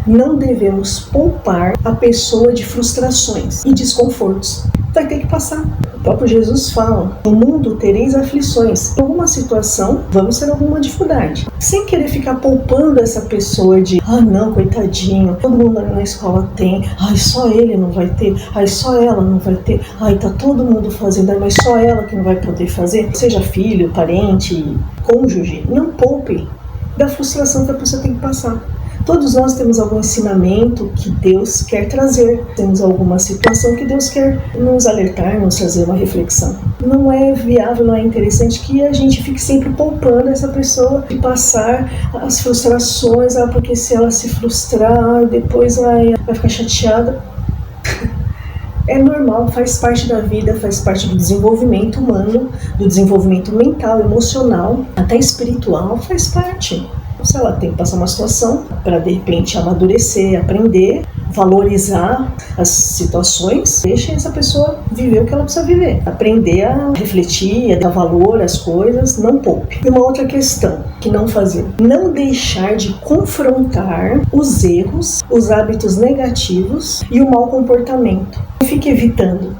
Não devemos poupar a pessoa de frustrações e desconfortos. Vai ter que passar. O próprio Jesus fala, no mundo tereis aflições. Em alguma situação, vamos ter alguma dificuldade. Sem querer ficar poupando essa pessoa de, não, coitadinho, todo mundo na escola tem, só ele não vai ter, só ela não vai ter, tá todo mundo fazendo, mas só ela que não vai poder fazer. Seja filho, parente, cônjuge, não poupe da frustração que a pessoa tem que passar. Todos nós temos algum ensinamento que Deus quer trazer. Temos alguma situação que Deus quer nos alertar, nos trazer uma reflexão. Não é viável, não é interessante que a gente fique sempre poupando essa pessoa de passar as frustrações, porque se ela se frustrar, depois vai ficar chateada. É normal, faz parte da vida, faz parte do desenvolvimento humano, do desenvolvimento mental, emocional, até espiritual, faz parte. Se ela tem que passar uma situação para, de repente, amadurecer, aprender, valorizar as situações, deixe essa pessoa viver o que ela precisa viver. Aprender a refletir, a dar valor às coisas, não poupe. E uma outra questão que não fazer. Não deixar de confrontar os erros, os hábitos negativos e o mau comportamento. Não fique evitando.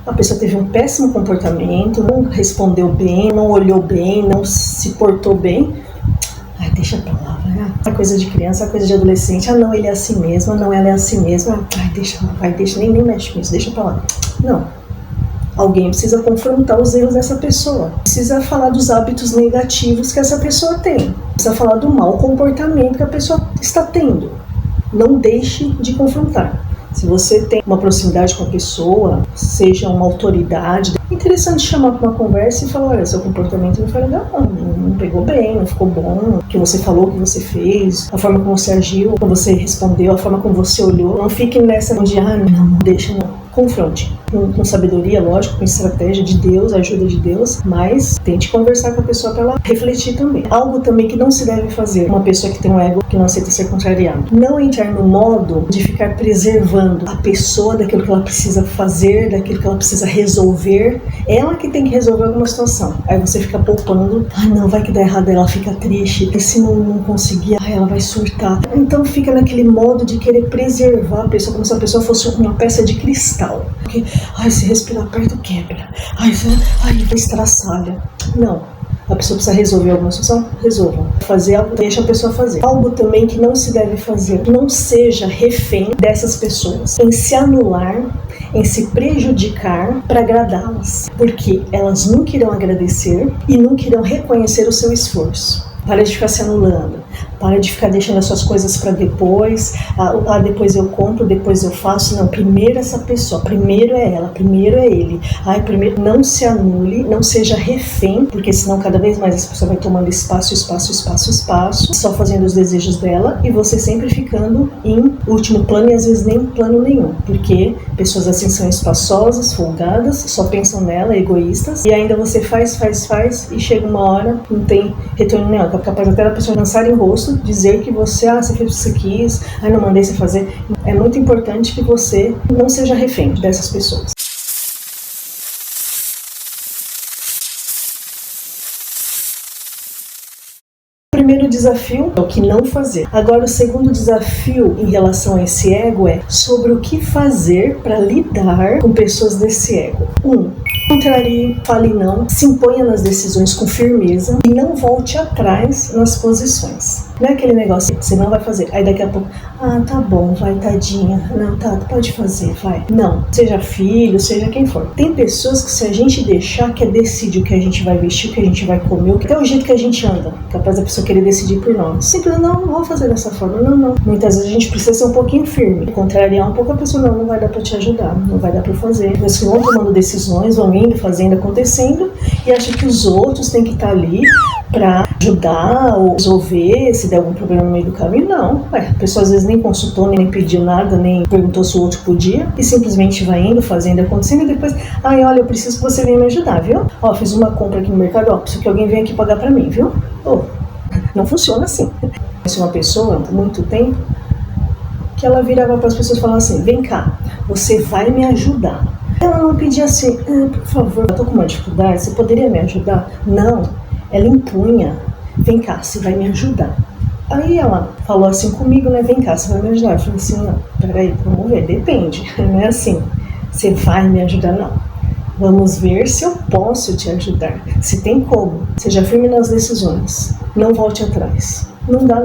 A pessoa teve um péssimo comportamento, não respondeu bem, não olhou bem, não se portou bem. Deixa pra lá, É coisa de criança, é coisa de adolescente. Ah, não, ele é assim mesmo. Ah, não, ela é assim mesmo. Ai, deixa lá, vai, deixa, nem mexe com isso, deixa pra lá. Não. Alguém precisa confrontar os erros dessa pessoa. Precisa falar dos hábitos negativos que essa pessoa tem. Precisa falar do mau comportamento que a pessoa está tendo. Não deixe de confrontar. Se você tem uma proximidade com a pessoa, seja uma autoridade, é interessante chamar para uma conversa e falar: olha, seu comportamento não foi legal, não pegou bem, não ficou bom, o que você falou, o que você fez, a forma como você agiu, como você respondeu, a forma como você olhou. Não fique nessa de, não, deixa, não. Confronte. Com sabedoria, lógico, com estratégia de Deus, ajuda de Deus, mas tente conversar com a pessoa para ela refletir também. Algo também que não se deve fazer, uma pessoa que tem um ego que não aceita ser contrariado. Não entrar no modo de ficar preservando a pessoa daquilo que ela precisa fazer, daquilo que ela precisa resolver. Ela que tem que resolver alguma situação. Aí você fica poupando, não, vai que dá errado, ela fica triste, e se não conseguir, ela vai surtar. Então fica naquele modo de querer preservar a pessoa, como se a pessoa fosse uma peça de cristal. Porque, se respirar perto, quebra. Vai estraçalha. Não. A pessoa precisa resolver alguma situação? Resolva. Fazer algo, deixa a pessoa fazer. Algo também que não se deve fazer. Não seja refém dessas pessoas. Em se anular, em se prejudicar para agradá-las. Porque elas nunca irão agradecer e nunca irão reconhecer o seu esforço. Para de ficar se anulando. Para de ficar deixando as suas coisas para depois. Depois eu compro, depois eu faço. Não, primeiro essa pessoa, primeiro é ela, primeiro é ele. Primeiro não se anule, não seja refém, porque senão cada vez mais essa pessoa vai tomando espaço, só fazendo os desejos dela e você sempre ficando em último plano e às vezes nem plano nenhum. Porque pessoas assim são espaçosas, folgadas, só pensam nela, egoístas, e ainda você faz e chega uma hora, não tem retorno nenhum. É capaz até da pessoa lançar em rosto, dizer que você fez o que você quis, não mandei você fazer. É muito importante que você não seja refém dessas pessoas. O primeiro desafio é o que não fazer. Agora, o segundo desafio em relação a esse ego é sobre o que fazer para lidar com pessoas desse ego. Contrarie, fale não, se imponha nas decisões com firmeza e não volte atrás nas posições. Não é aquele negócio que você não vai fazer, aí daqui a pouco, tá bom, vai, tadinha, não, pode fazer, vai. Não, seja filho, seja quem for. Tem pessoas que se a gente deixar, quer decidir o que a gente vai vestir, o que a gente vai comer, até o jeito que a gente anda, capaz da pessoa querer decidir por nós. Simplesmente, não vou fazer dessa forma, não. Muitas vezes a gente precisa ser um pouquinho firme, contrariar um pouco a pessoa, não vai dar pra te ajudar, não vai dar pra fazer. Mas que vão tomando decisões, vão indo, fazendo, acontecendo, e acham que os outros têm que estar ali pra ajudar ou resolver se der algum problema no meio do caminho. Não, a pessoa às vezes nem consultou, nem pediu nada, nem perguntou se o outro podia, e simplesmente vai indo, fazendo, acontecendo, e depois, olha, eu preciso que você venha me ajudar, viu? Fiz uma compra aqui no mercado, preciso que alguém venha aqui pagar pra mim, viu? Não funciona assim. Se uma pessoa, há muito tempo, que ela virava para as pessoas e falava assim, vem cá, você vai me ajudar. Ela não pedia assim, por favor, eu tô com uma dificuldade, você poderia me ajudar? Não, ela impunha, vem cá, você vai me ajudar. Aí ela falou assim comigo, né, vem cá, você vai me ajudar. Eu falei assim, não, peraí, vamos ver, depende, não é assim, você vai me ajudar, não. Vamos ver se eu posso te ajudar, se tem como. Seja firme nas decisões, não volte atrás. Não dá.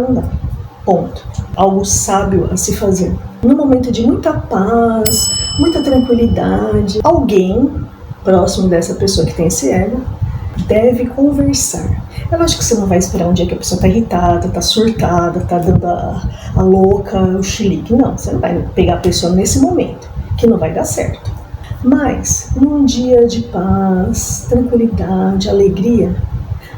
Ponto. Algo sábio a se fazer. Num momento de muita paz, muita tranquilidade, alguém próximo dessa pessoa que tem esse ego deve conversar. Eu acho que você não vai esperar um dia que a pessoa tá irritada, tá surtada, tá dando a louca, o chilique. Não, você não vai pegar a pessoa nesse momento, que não vai dar certo. Mas, num dia de paz, tranquilidade, alegria,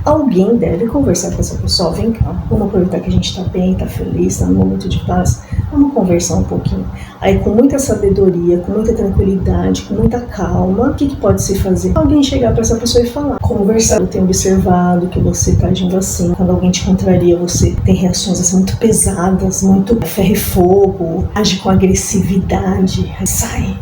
alguém deve conversar com essa pessoa. Vem cá, vamos aproveitar que a gente tá bem, tá feliz, tá num momento de paz, vamos conversar um pouquinho. Aí, com muita sabedoria, com muita tranquilidade, com muita calma, o que pode se fazer? Alguém chegar pra essa pessoa e falar, conversar. Eu tenho observado que você tá agindo assim, quando alguém te contraria, você tem reações assim muito pesadas, muito ferro e fogo, age com agressividade, sai,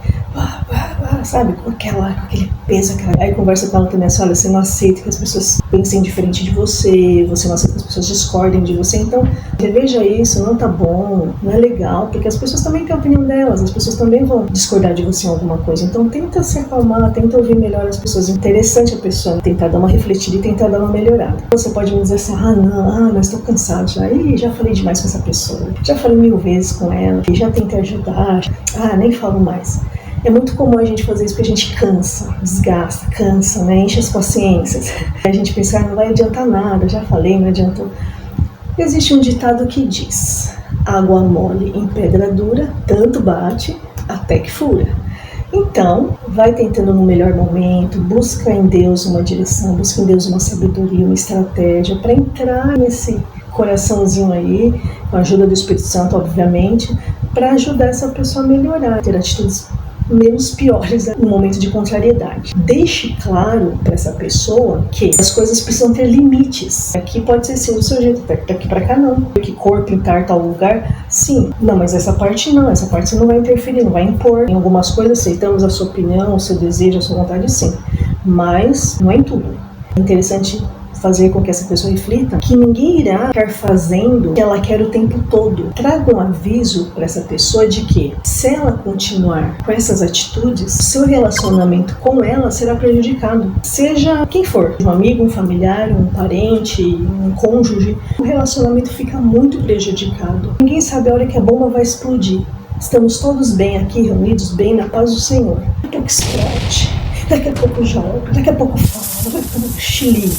sabe, com aquele peso, aí conversa com ela também assim, olha, você não aceita que as pessoas pensem diferente de você não aceita que as pessoas discordem de você, então reveja isso, não tá bom, não é legal, porque as pessoas também têm a opinião delas, as pessoas também vão discordar de você em alguma coisa, então tenta se acalmar, tenta ouvir melhor as pessoas, interessante a pessoa tentar dar uma refletida e tentar dar uma melhorada. Você pode me dizer assim, mas tô cansado já falei demais com essa pessoa, já falei 1000 vezes com ela, já tentei ajudar, nem falo mais. É muito comum a gente fazer isso porque a gente cansa, desgasta, né? Enche as paciências. A gente pensa, não vai adiantar nada, já falei, não adiantou. Existe um ditado que diz, água mole em pedra dura, tanto bate até que fura. Então, vai tentando no melhor momento, busca em Deus uma direção, busca em Deus uma sabedoria, uma estratégia para entrar nesse coraçãozinho aí, com a ajuda do Espírito Santo, obviamente, para ajudar essa pessoa a melhorar, ter atitudes menos piores no momento de contrariedade. Deixe claro para essa pessoa que as coisas precisam ter limites. Aqui pode ser sim do seu jeito, daqui para cá não. Que cor pintar tal lugar, sim. Não, mas essa parte não, essa parte você não vai interferir, não vai impor. Em algumas coisas aceitamos a sua opinião, o seu desejo, a sua vontade, sim. Mas não é em tudo. É interessante fazer com que essa pessoa reflita que ninguém irá ficar fazendo o que ela quer o tempo todo. Traga um aviso para essa pessoa de que, se ela continuar com essas atitudes, seu relacionamento com ela será prejudicado. Seja quem for, um amigo, um familiar, um parente, um cônjuge, o relacionamento fica muito prejudicado. Ninguém sabe a hora que a bomba vai explodir. Estamos todos bem aqui, reunidos bem na paz do Senhor. Daqui a pouco explode, daqui a pouco joga, daqui a pouco fala, daqui a pouco chile.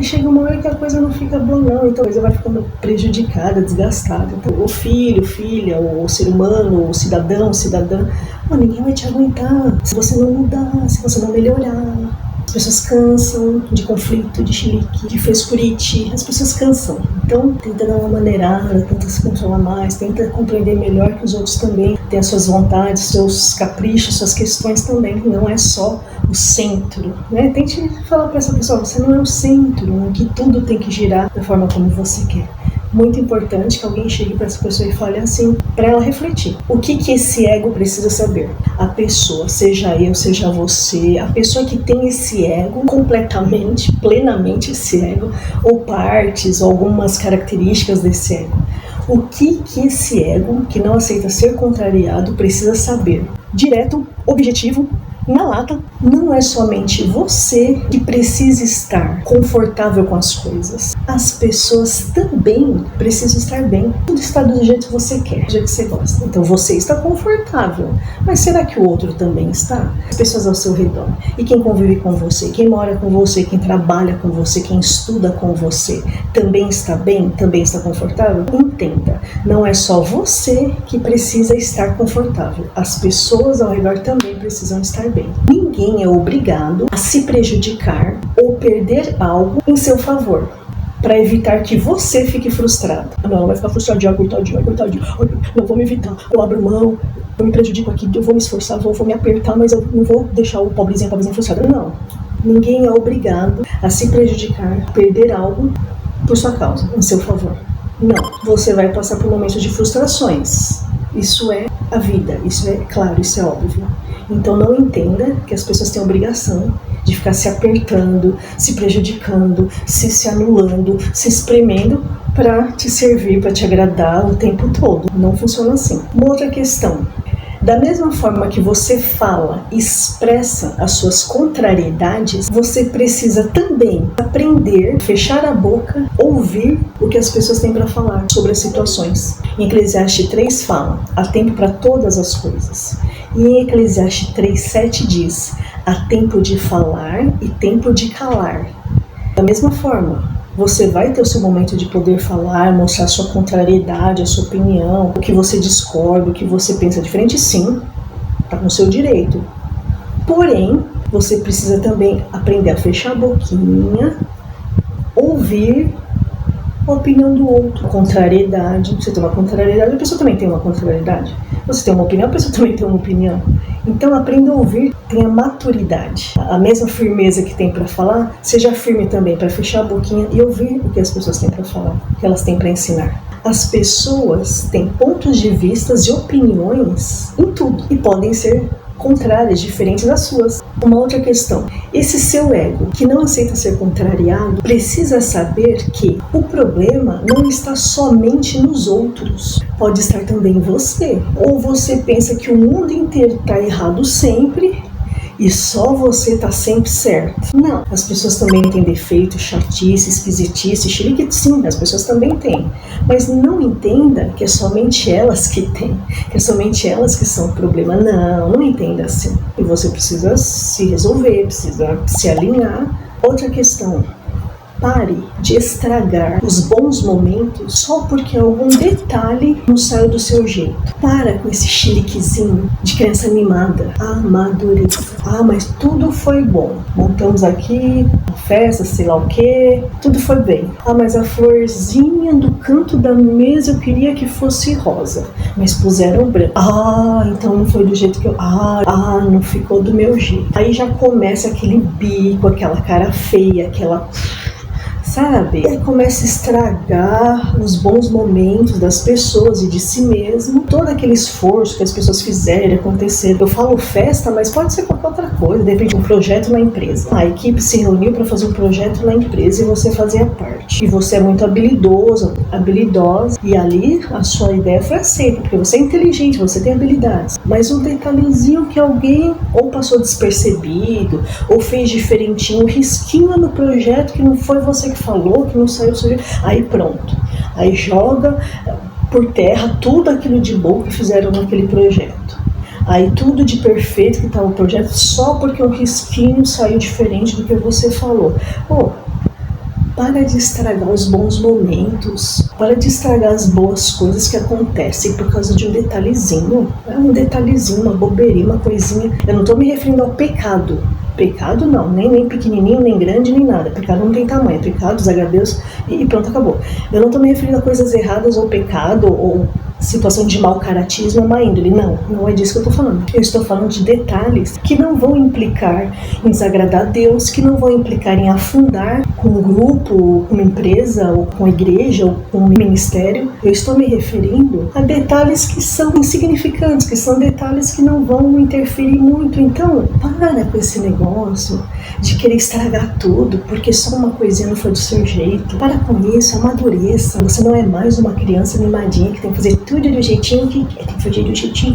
Chega uma hora que a coisa não fica boa não, então a coisa vai ficando prejudicada, desgastada. Então, o filho, filha, o ser humano, o cidadão, cidadã, ninguém vai te aguentar se você não mudar, se você não melhorar. As pessoas cansam de conflito, de chilique, de frescurite, as pessoas cansam. Então, tenta dar uma maneirada, tenta se controlar mais, tenta compreender melhor que os outros também têm as suas vontades, seus caprichos, suas questões também. Não é só o centro, né? Tente falar para essa pessoa, você não é o centro, né? Que tudo tem que girar da forma como você quer. Muito importante que alguém chegue para essa pessoa e fale assim, para ela refletir. O que esse ego precisa saber? A pessoa, seja eu, seja você, a pessoa que tem esse ego completamente, plenamente esse ego, ou partes, ou algumas características desse ego. O que esse ego, que não aceita ser contrariado, precisa saber? Direto, objetivo, na lata, não é somente você que precisa estar confortável com as coisas. As pessoas também precisam estar bem. Tudo está do jeito que você quer, do jeito que você gosta. Então você está confortável, mas será que o outro também está? As pessoas ao seu redor. E quem convive com você, quem mora com você, quem trabalha com você, quem estuda com você, também está bem? Também está confortável? Entenda, não é só você que precisa estar confortável. As pessoas ao redor também precisam estar bem. Ninguém é obrigado a se prejudicar ou perder algo em seu favor, para evitar que você fique frustrado. Não, ela vai ficar frustrada, coitadinha, não vou me evitar, eu abro mão, eu me prejudico aqui, eu vou me esforçar, vou me apertar, mas eu não vou deixar o pobrezinho, a pobrezinha frustrada. Não, ninguém é obrigado a se prejudicar, perder algo por sua causa, em seu favor. Não, você vai passar por momentos de frustrações. Isso é a vida, isso é claro, isso é óbvio. Então não entenda que as pessoas têm a obrigação de ficar se apertando, se prejudicando, se anulando, se espremendo para te servir, para te agradar o tempo todo. Não funciona assim. Uma outra questão. Da mesma forma que você fala e expressa as suas contrariedades, você precisa também aprender, fechar a boca, ouvir o que as pessoas têm para falar sobre as situações. Em Eclesiastes 3 fala, há tempo para todas as coisas. E em Eclesiastes 3:7 diz, há tempo de falar e tempo de calar. Da mesma forma, você vai ter o seu momento de poder falar, mostrar a sua contrariedade, a sua opinião, o que você discorda, o que você pensa diferente, sim, está no seu direito. Porém, você precisa também aprender a fechar a boquinha, ouvir a opinião do outro, a contrariedade. Você tem uma contrariedade, a pessoa também tem uma contrariedade. Você tem uma opinião, a pessoa também tem uma opinião. Então aprenda a ouvir, tenha maturidade. A mesma firmeza que tem para falar, seja firme também para fechar a boquinha e ouvir o que as pessoas têm para falar, o que elas têm para ensinar. As pessoas têm pontos de vista e opiniões em tudo e podem ser contrárias, diferentes das suas. Uma outra questão, esse seu ego, que não aceita ser contrariado, precisa saber que o problema não está somente nos outros, pode estar também em você. Ou você pensa que o mundo inteiro está errado sempre e só você tá sempre certo. Não, as pessoas também têm defeito, chatice, esquisitice, xilique, sim, as pessoas também têm. Mas não entenda que é somente elas que têm, que é somente elas que são o problema. Não entenda assim. E você precisa se resolver, precisa se alinhar. Outra questão, pare de estragar os bons momentos só porque algum detalhe não saiu do seu jeito. Para com esse chiliquezinho de criança mimada. Amadureça. Mas tudo foi bom. Montamos aqui uma festa, sei lá o que, tudo foi bem. Mas a florzinha do canto da mesa eu queria que fosse rosa, mas puseram branco. Então não foi do jeito que eu... não ficou do meu jeito. Aí já começa aquele bico, aquela cara feia, aquela... sabe? Ele começa a estragar os bons momentos das pessoas e de si mesmo, todo aquele esforço que as pessoas fizeram acontecer. Eu falo festa, mas pode ser qualquer outra coisa, de repente um projeto na empresa. A equipe se reuniu para fazer um projeto na empresa e você fazia parte. E você é muito habilidosa, e ali a sua ideia foi aceita, porque você é inteligente, você tem habilidades. Mas um detalhezinho que alguém ou passou despercebido, ou fez diferentinho, um risquinho no projeto que não foi você que falou, que não saiu do seu jeito, aí pronto. Aí joga por terra tudo aquilo de bom que fizeram naquele projeto. Aí tudo de perfeito que estava o projeto, só porque um risquinho saiu diferente do que você falou. Para de estragar os bons momentos, para de estragar as boas coisas que acontecem por causa de um detalhezinho. Um detalhezinho, uma bobeirinha, uma coisinha. Eu não estou me referindo ao pecado. Pecado não, nem pequenininho, nem grande, nem nada. Pecado não tem tamanho, pecado, desagrada a Deus e pronto, acabou. Eu não estou me referindo a coisas erradas ou pecado ou situação de mau caratismo ou má índole. Não é disso que eu estou falando. Eu estou falando de detalhes que não vão implicar em desagradar a Deus, que não vão implicar em afundar com um grupo, com uma empresa, ou com a igreja, ou com um ministério. Eu estou me referindo a detalhes que são insignificantes, que são detalhes que não vão interferir muito. Então, para com esse negócio de querer estragar tudo, porque só uma coisinha não foi do seu jeito. Para com isso, amadureça. Você não é mais uma criança mimadinha que tem que fazer tudo do jeitinho que quer, tem que fazer do jeitinho,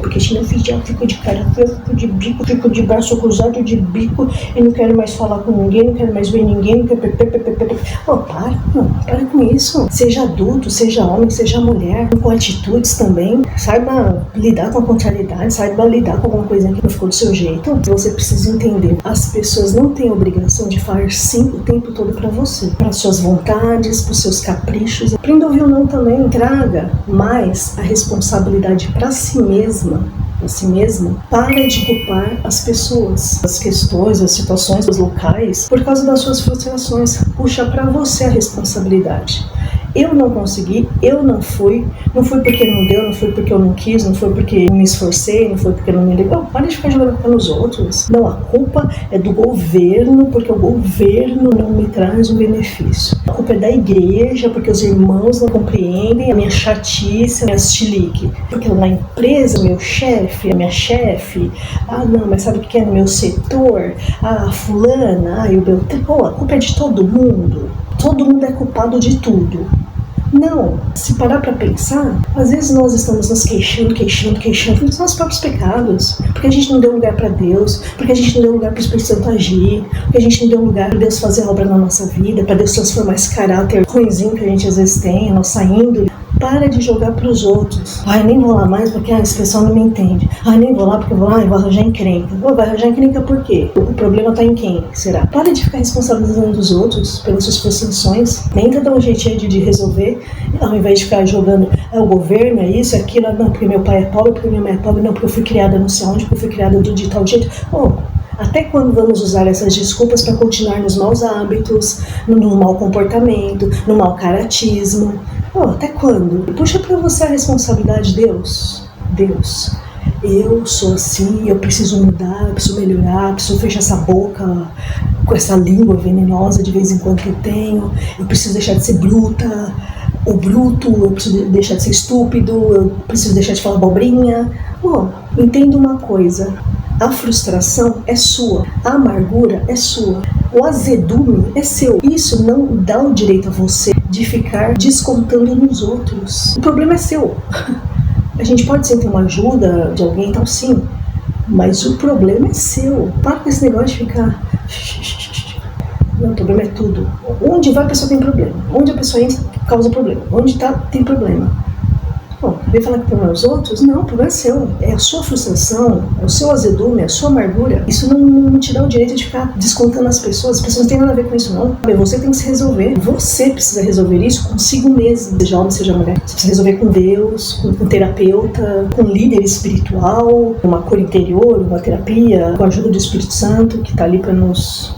porque se não fizer, eu fico de cara feia, eu fico de bico, fico de braço cruzado, de bico, e não quero mais falar com ninguém, não quero mais ver ninguém, não quero... para com isso. Seja adulto, seja homem, seja mulher, com atitudes também. Saiba lidar com a contrariedade, saiba lidar com alguma coisa que não ficou do seu jeito. Você precisa entender, as pessoas não têm a obrigação de falar sim o tempo todo para você, para suas vontades, para os seus caprichos. Aprenda a ouvir o não também. Traga mais a responsabilidade para si mesma, para de culpar as pessoas, as questões, as situações, os locais, por causa das suas frustrações. Puxa para você a responsabilidade. Eu não consegui, eu não fui porque não deu, não foi porque eu não quis, não foi porque eu me esforcei, não foi porque eu não me liguei. Para de ficar jogando a culpa nos outros. Não, a culpa é do governo, porque o governo não me traz um benefício. A culpa é da igreja, porque os irmãos não compreendem a minha chatice, a minha chilique. Porque na empresa, meu chefe, a minha chefe, não, mas sabe o que é no meu setor? A fulana, o Beltrão, a culpa é de todo mundo. Todo mundo é culpado de tudo. Não, se parar para pensar, às vezes nós estamos nos queixando dos nossos próprios pecados, porque a gente não deu lugar para Deus, porque a gente não deu lugar para o Espírito Santo agir, porque a gente não deu lugar para Deus fazer obra na nossa vida, para Deus transformar esse caráter ruinzinho que a gente às vezes tem, a nossa índole. Para de jogar para os outros. Nem vou lá mais porque esse pessoal não me entende. Nem vou lá porque eu vou lá e vou arranjar encrenca. Vai arranjar encrenca por quê? O problema está em quem? Será? Para de ficar responsabilizando os outros pelas suas frustrações. Tenta dar um jeitinho de resolver, ao invés de ficar jogando o governo, é isso, é aquilo, não, porque meu pai é pobre, porque minha mãe é pobre, não, porque eu fui criada não sei onde, porque eu fui criada de tal jeito. Até quando vamos usar essas desculpas para continuar nos maus hábitos, no mau comportamento, no mau caratismo? Até quando? Puxa para você a responsabilidade, Deus. eu sou assim, eu preciso mudar, eu preciso melhorar, eu preciso fechar essa boca com essa língua venenosa de vez em quando que eu tenho, eu preciso deixar de ser bruta, ou bruto, eu preciso deixar de ser estúpido, eu preciso deixar de falar abobrinha. Entenda uma coisa, a frustração é sua, a amargura é sua, o azedume é seu. Isso não dá o direito a você de ficar descontando nos outros. O problema é seu. A gente pode sim ter uma ajuda de alguém, então sim, mas o problema é seu. Para com esse negócio de ficar... Não, o problema é tudo. Onde vai a pessoa tem problema. Onde a pessoa entra, causa problema. Onde está, tem problema. Vem falar que o problema é os outros? Não, o problema é seu. É a sua frustração, é o seu azedume, é a sua amargura. Isso não te dá o direito de ficar descontando as pessoas. As pessoas não têm nada a ver com isso, não. Você tem que se resolver. Você precisa resolver isso consigo mesmo. Seja homem, seja mulher. Você precisa resolver com Deus, com um terapeuta, com um líder espiritual, uma cura interior, uma terapia, com a ajuda do Espírito Santo, que está ali para nos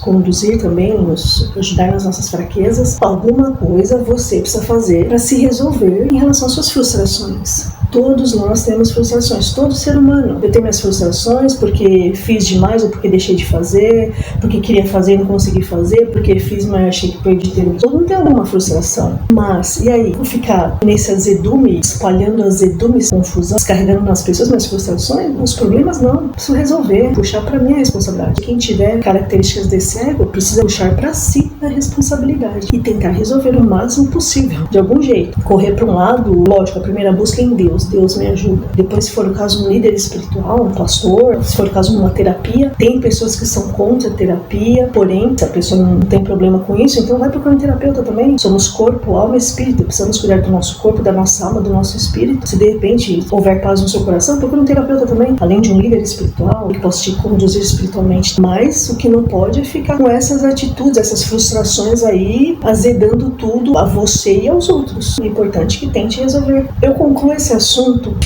conduzir também, nos ajudar nas nossas fraquezas. Alguma coisa você precisa fazer para se resolver em relação às suas frustrações. Todos nós temos frustrações, todo ser humano. Eu tenho minhas frustrações porque fiz demais ou porque deixei de fazer, porque queria fazer e não consegui fazer, porque fiz, mas achei que perdi tempo. Todo mundo tem alguma frustração. Mas, e aí? Vou ficar nesse azedume, espalhando azedumes, confusão, descarregando nas pessoas minhas frustrações? Os problemas não. Preciso resolver, puxar para mim a responsabilidade. Quem tiver características desse ego precisa puxar para si a responsabilidade e tentar resolver o máximo possível, de algum jeito. Correr para um lado, lógico, a primeira busca é em Deus. Deus me ajuda. Depois, se for o caso, um líder espiritual, um pastor, se for o caso, uma terapia. Tem pessoas que são contra a terapia, porém, se a pessoa não tem problema com isso, então vai procurar um terapeuta também. Somos corpo, alma e espírito. Precisamos cuidar do nosso corpo, da nossa alma, do nosso espírito. Se de repente houver paz no seu coração, procura um terapeuta também. Além de um líder espiritual, que possa te conduzir espiritualmente. Mas o que não pode é ficar com essas atitudes, essas frustrações aí, azedando tudo a você e aos outros. É importante que tente resolver. Eu concluo esse assunto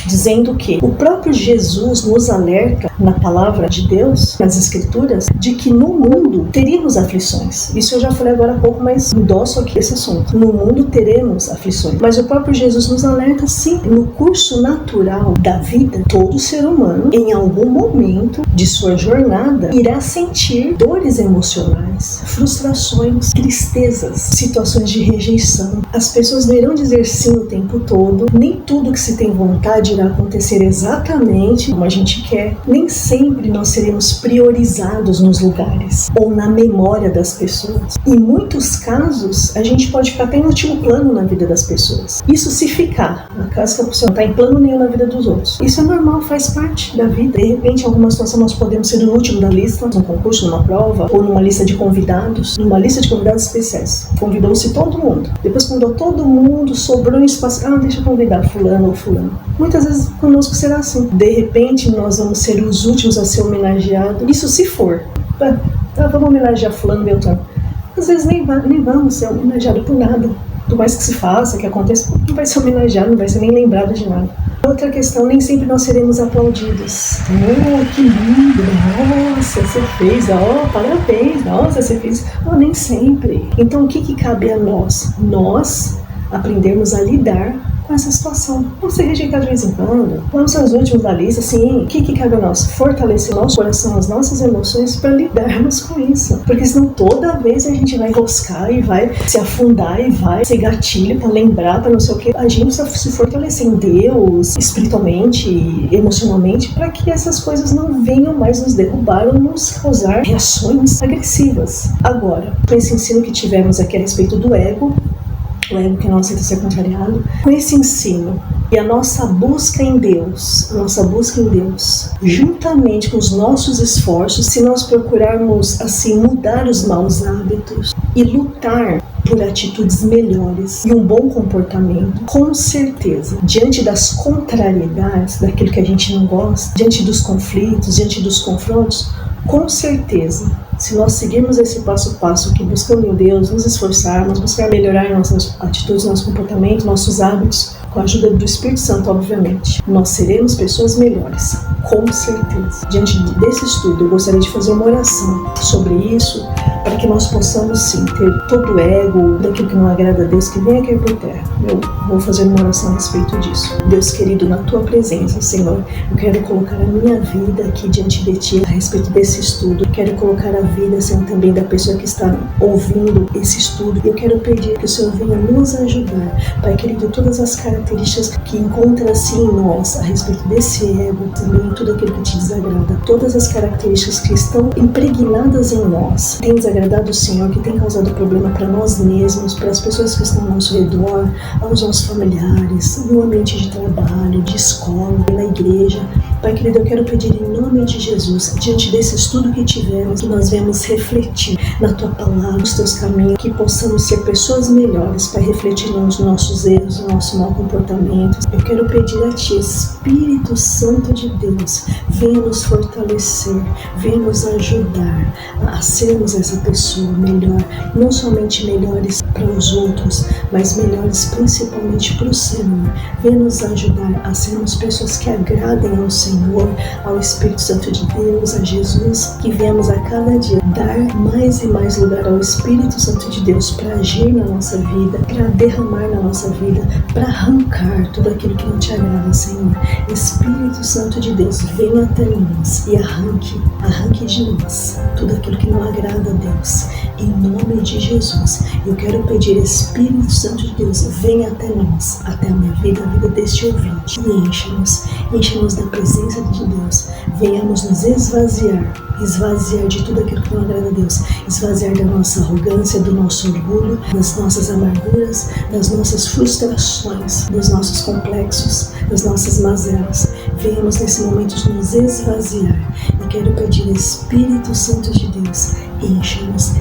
dizendo que o próprio Jesus nos alerta na palavra de Deus, nas escrituras, de que no mundo teríamos aflições. Isso eu já falei agora há pouco, mas endosso aqui esse assunto. No mundo teremos aflições. Mas o próprio Jesus nos alerta, sim, no curso natural da vida, todo ser humano, em algum momento de sua jornada, irá sentir dores emocionais, frustrações, tristezas, situações de rejeição. As pessoas não irão dizer sim o tempo todo, nem tudo que se tem vontade irá acontecer exatamente como a gente quer. Nem sempre nós seremos priorizados nos lugares ou na memória das pessoas. Em muitos casos, a gente pode ficar até em último plano na vida das pessoas. Isso se ficar, na caso que a pessoa não está em plano nenhum na vida dos outros. Isso é normal, faz parte da vida. De repente, em alguma situação, nós podemos ser o último da lista, num concurso, numa prova, ou numa lista de convidados, especiais. Convidou-se todo mundo. Depois convidou todo mundo, sobrou um espaço. Deixa eu convidar fulano ou fulano. Muitas vezes conosco será assim. De repente nós vamos ser os últimos a ser homenageados. Isso se for. Vamos homenagear fulano, Beltrano. Às vezes nem vamos ser homenageados por nada. Por mais que se faça, que aconteça, não vai ser homenageado, não vai ser nem lembrado de nada. Outra questão, nem sempre nós seremos aplaudidos. Que lindo! Nossa, você fez! Parabéns! Nossa, você fez! Nem sempre. Então, o que cabe a nós? Nós aprendermos a lidar com essa situação. Vamos ser rejeitados de vez em quando. Vamos ser os últimos da lista, sim. O que cabe a nós? Fortalecer o nosso coração, as nossas emoções para lidarmos com isso. Porque senão toda vez a gente vai enroscar e vai se afundar e vai ser gatilho para lembrar, para não sei o que. A gente precisa se fortalecer em Deus, espiritualmente, emocionalmente, para que essas coisas não venham mais nos derrubar ou nos causar reações agressivas. Agora, com esse ensino que tivemos aqui a respeito do ego, o ego que não aceita ser contrariado, com esse ensino e a nossa busca em Deus, juntamente com os nossos esforços, se nós procurarmos assim mudar os maus hábitos e lutar por atitudes melhores e um bom comportamento, com certeza, diante das contrariedades, daquilo que a gente não gosta, diante dos conflitos, diante dos confrontos, com certeza, se nós seguirmos esse passo a passo aqui, buscando em Deus, nos esforçarmos, buscar melhorar nossas atitudes, nosso comportamento, nossos hábitos, com a ajuda do Espírito Santo, obviamente, nós seremos pessoas melhores, com certeza. Diante desse estudo, eu gostaria de fazer uma oração sobre isso, para que nós possamos sim ter todo o ego, daquilo que não agrada a Deus, que venha cair por terra. Eu vou fazer uma oração a respeito disso. Deus querido, na tua presença, Senhor, eu quero colocar a minha vida aqui diante de ti a respeito desse estudo. Quero colocar a vida, Senhor, também da pessoa que está ouvindo esse estudo. Eu quero pedir que o Senhor venha nos ajudar, Pai querido, todas as características que encontra assim em nós a respeito desse ego, também tudo aquilo que te desagrada, todas as características que estão impregnadas em nós, tem desagradado o Senhor, que tem causado problema para nós mesmos, para as pessoas que estão ao nosso redor, aos nossos familiares, no ambiente de trabalho, de escola, na igreja. Pai querido, eu quero pedir em nome de Jesus, diante desse estudo que tivemos, que nós venhamos refletir na tua palavra, nos teus caminhos, que possamos ser pessoas melhores para refletir nos nossos erros, no nosso mau comportamento. Eu quero pedir a ti, Espírito Santo de Deus, venha nos fortalecer, venha nos ajudar a sermos essa pessoa melhor, não somente melhores para os outros, mas melhores principalmente para o Senhor. Venha nos ajudar a sermos pessoas que agradem ao Senhor, ao Espírito Santo de Deus, a Jesus, que venhamos a cada dia dar mais e mais lugar ao Espírito Santo de Deus para agir na nossa vida, para derramar na nossa vida, para arrancar tudo aquilo que não te agrada, Senhor. Espírito Santo de Deus, venha até nós e arranque de nós tudo aquilo que não agrada a Deus. Em nome de Jesus, eu quero pedir, Espírito Santo de Deus, venha até nós, até a minha vida, a vida deste ouvinte, e enche-nos da presença de Deus. Venhamos nos esvaziar de tudo aquilo que não agrada a Deus, esvaziar da nossa arrogância, do nosso orgulho, das nossas amarguras, das nossas frustrações, dos nossos complexos, das nossas mazelas. Venhamos nesse momento nos esvaziar. E quero pedir, Espírito Santo de Deus, enche-nos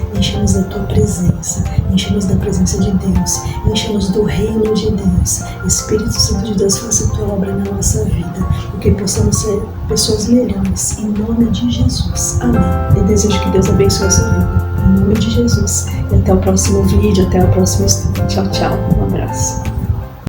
da tua presença, enche-nos da presença de Deus, enche-nos do reino de Deus. Espírito Santo de Deus, faça a tua obra na nossa vida, e que possamos ser pessoas melhores, em nome de Jesus. Amém. Eu desejo que Deus abençoe a sua vida, em nome de Jesus. E até o próximo vídeo, até o próximo estudo. Tchau, tchau. Um abraço.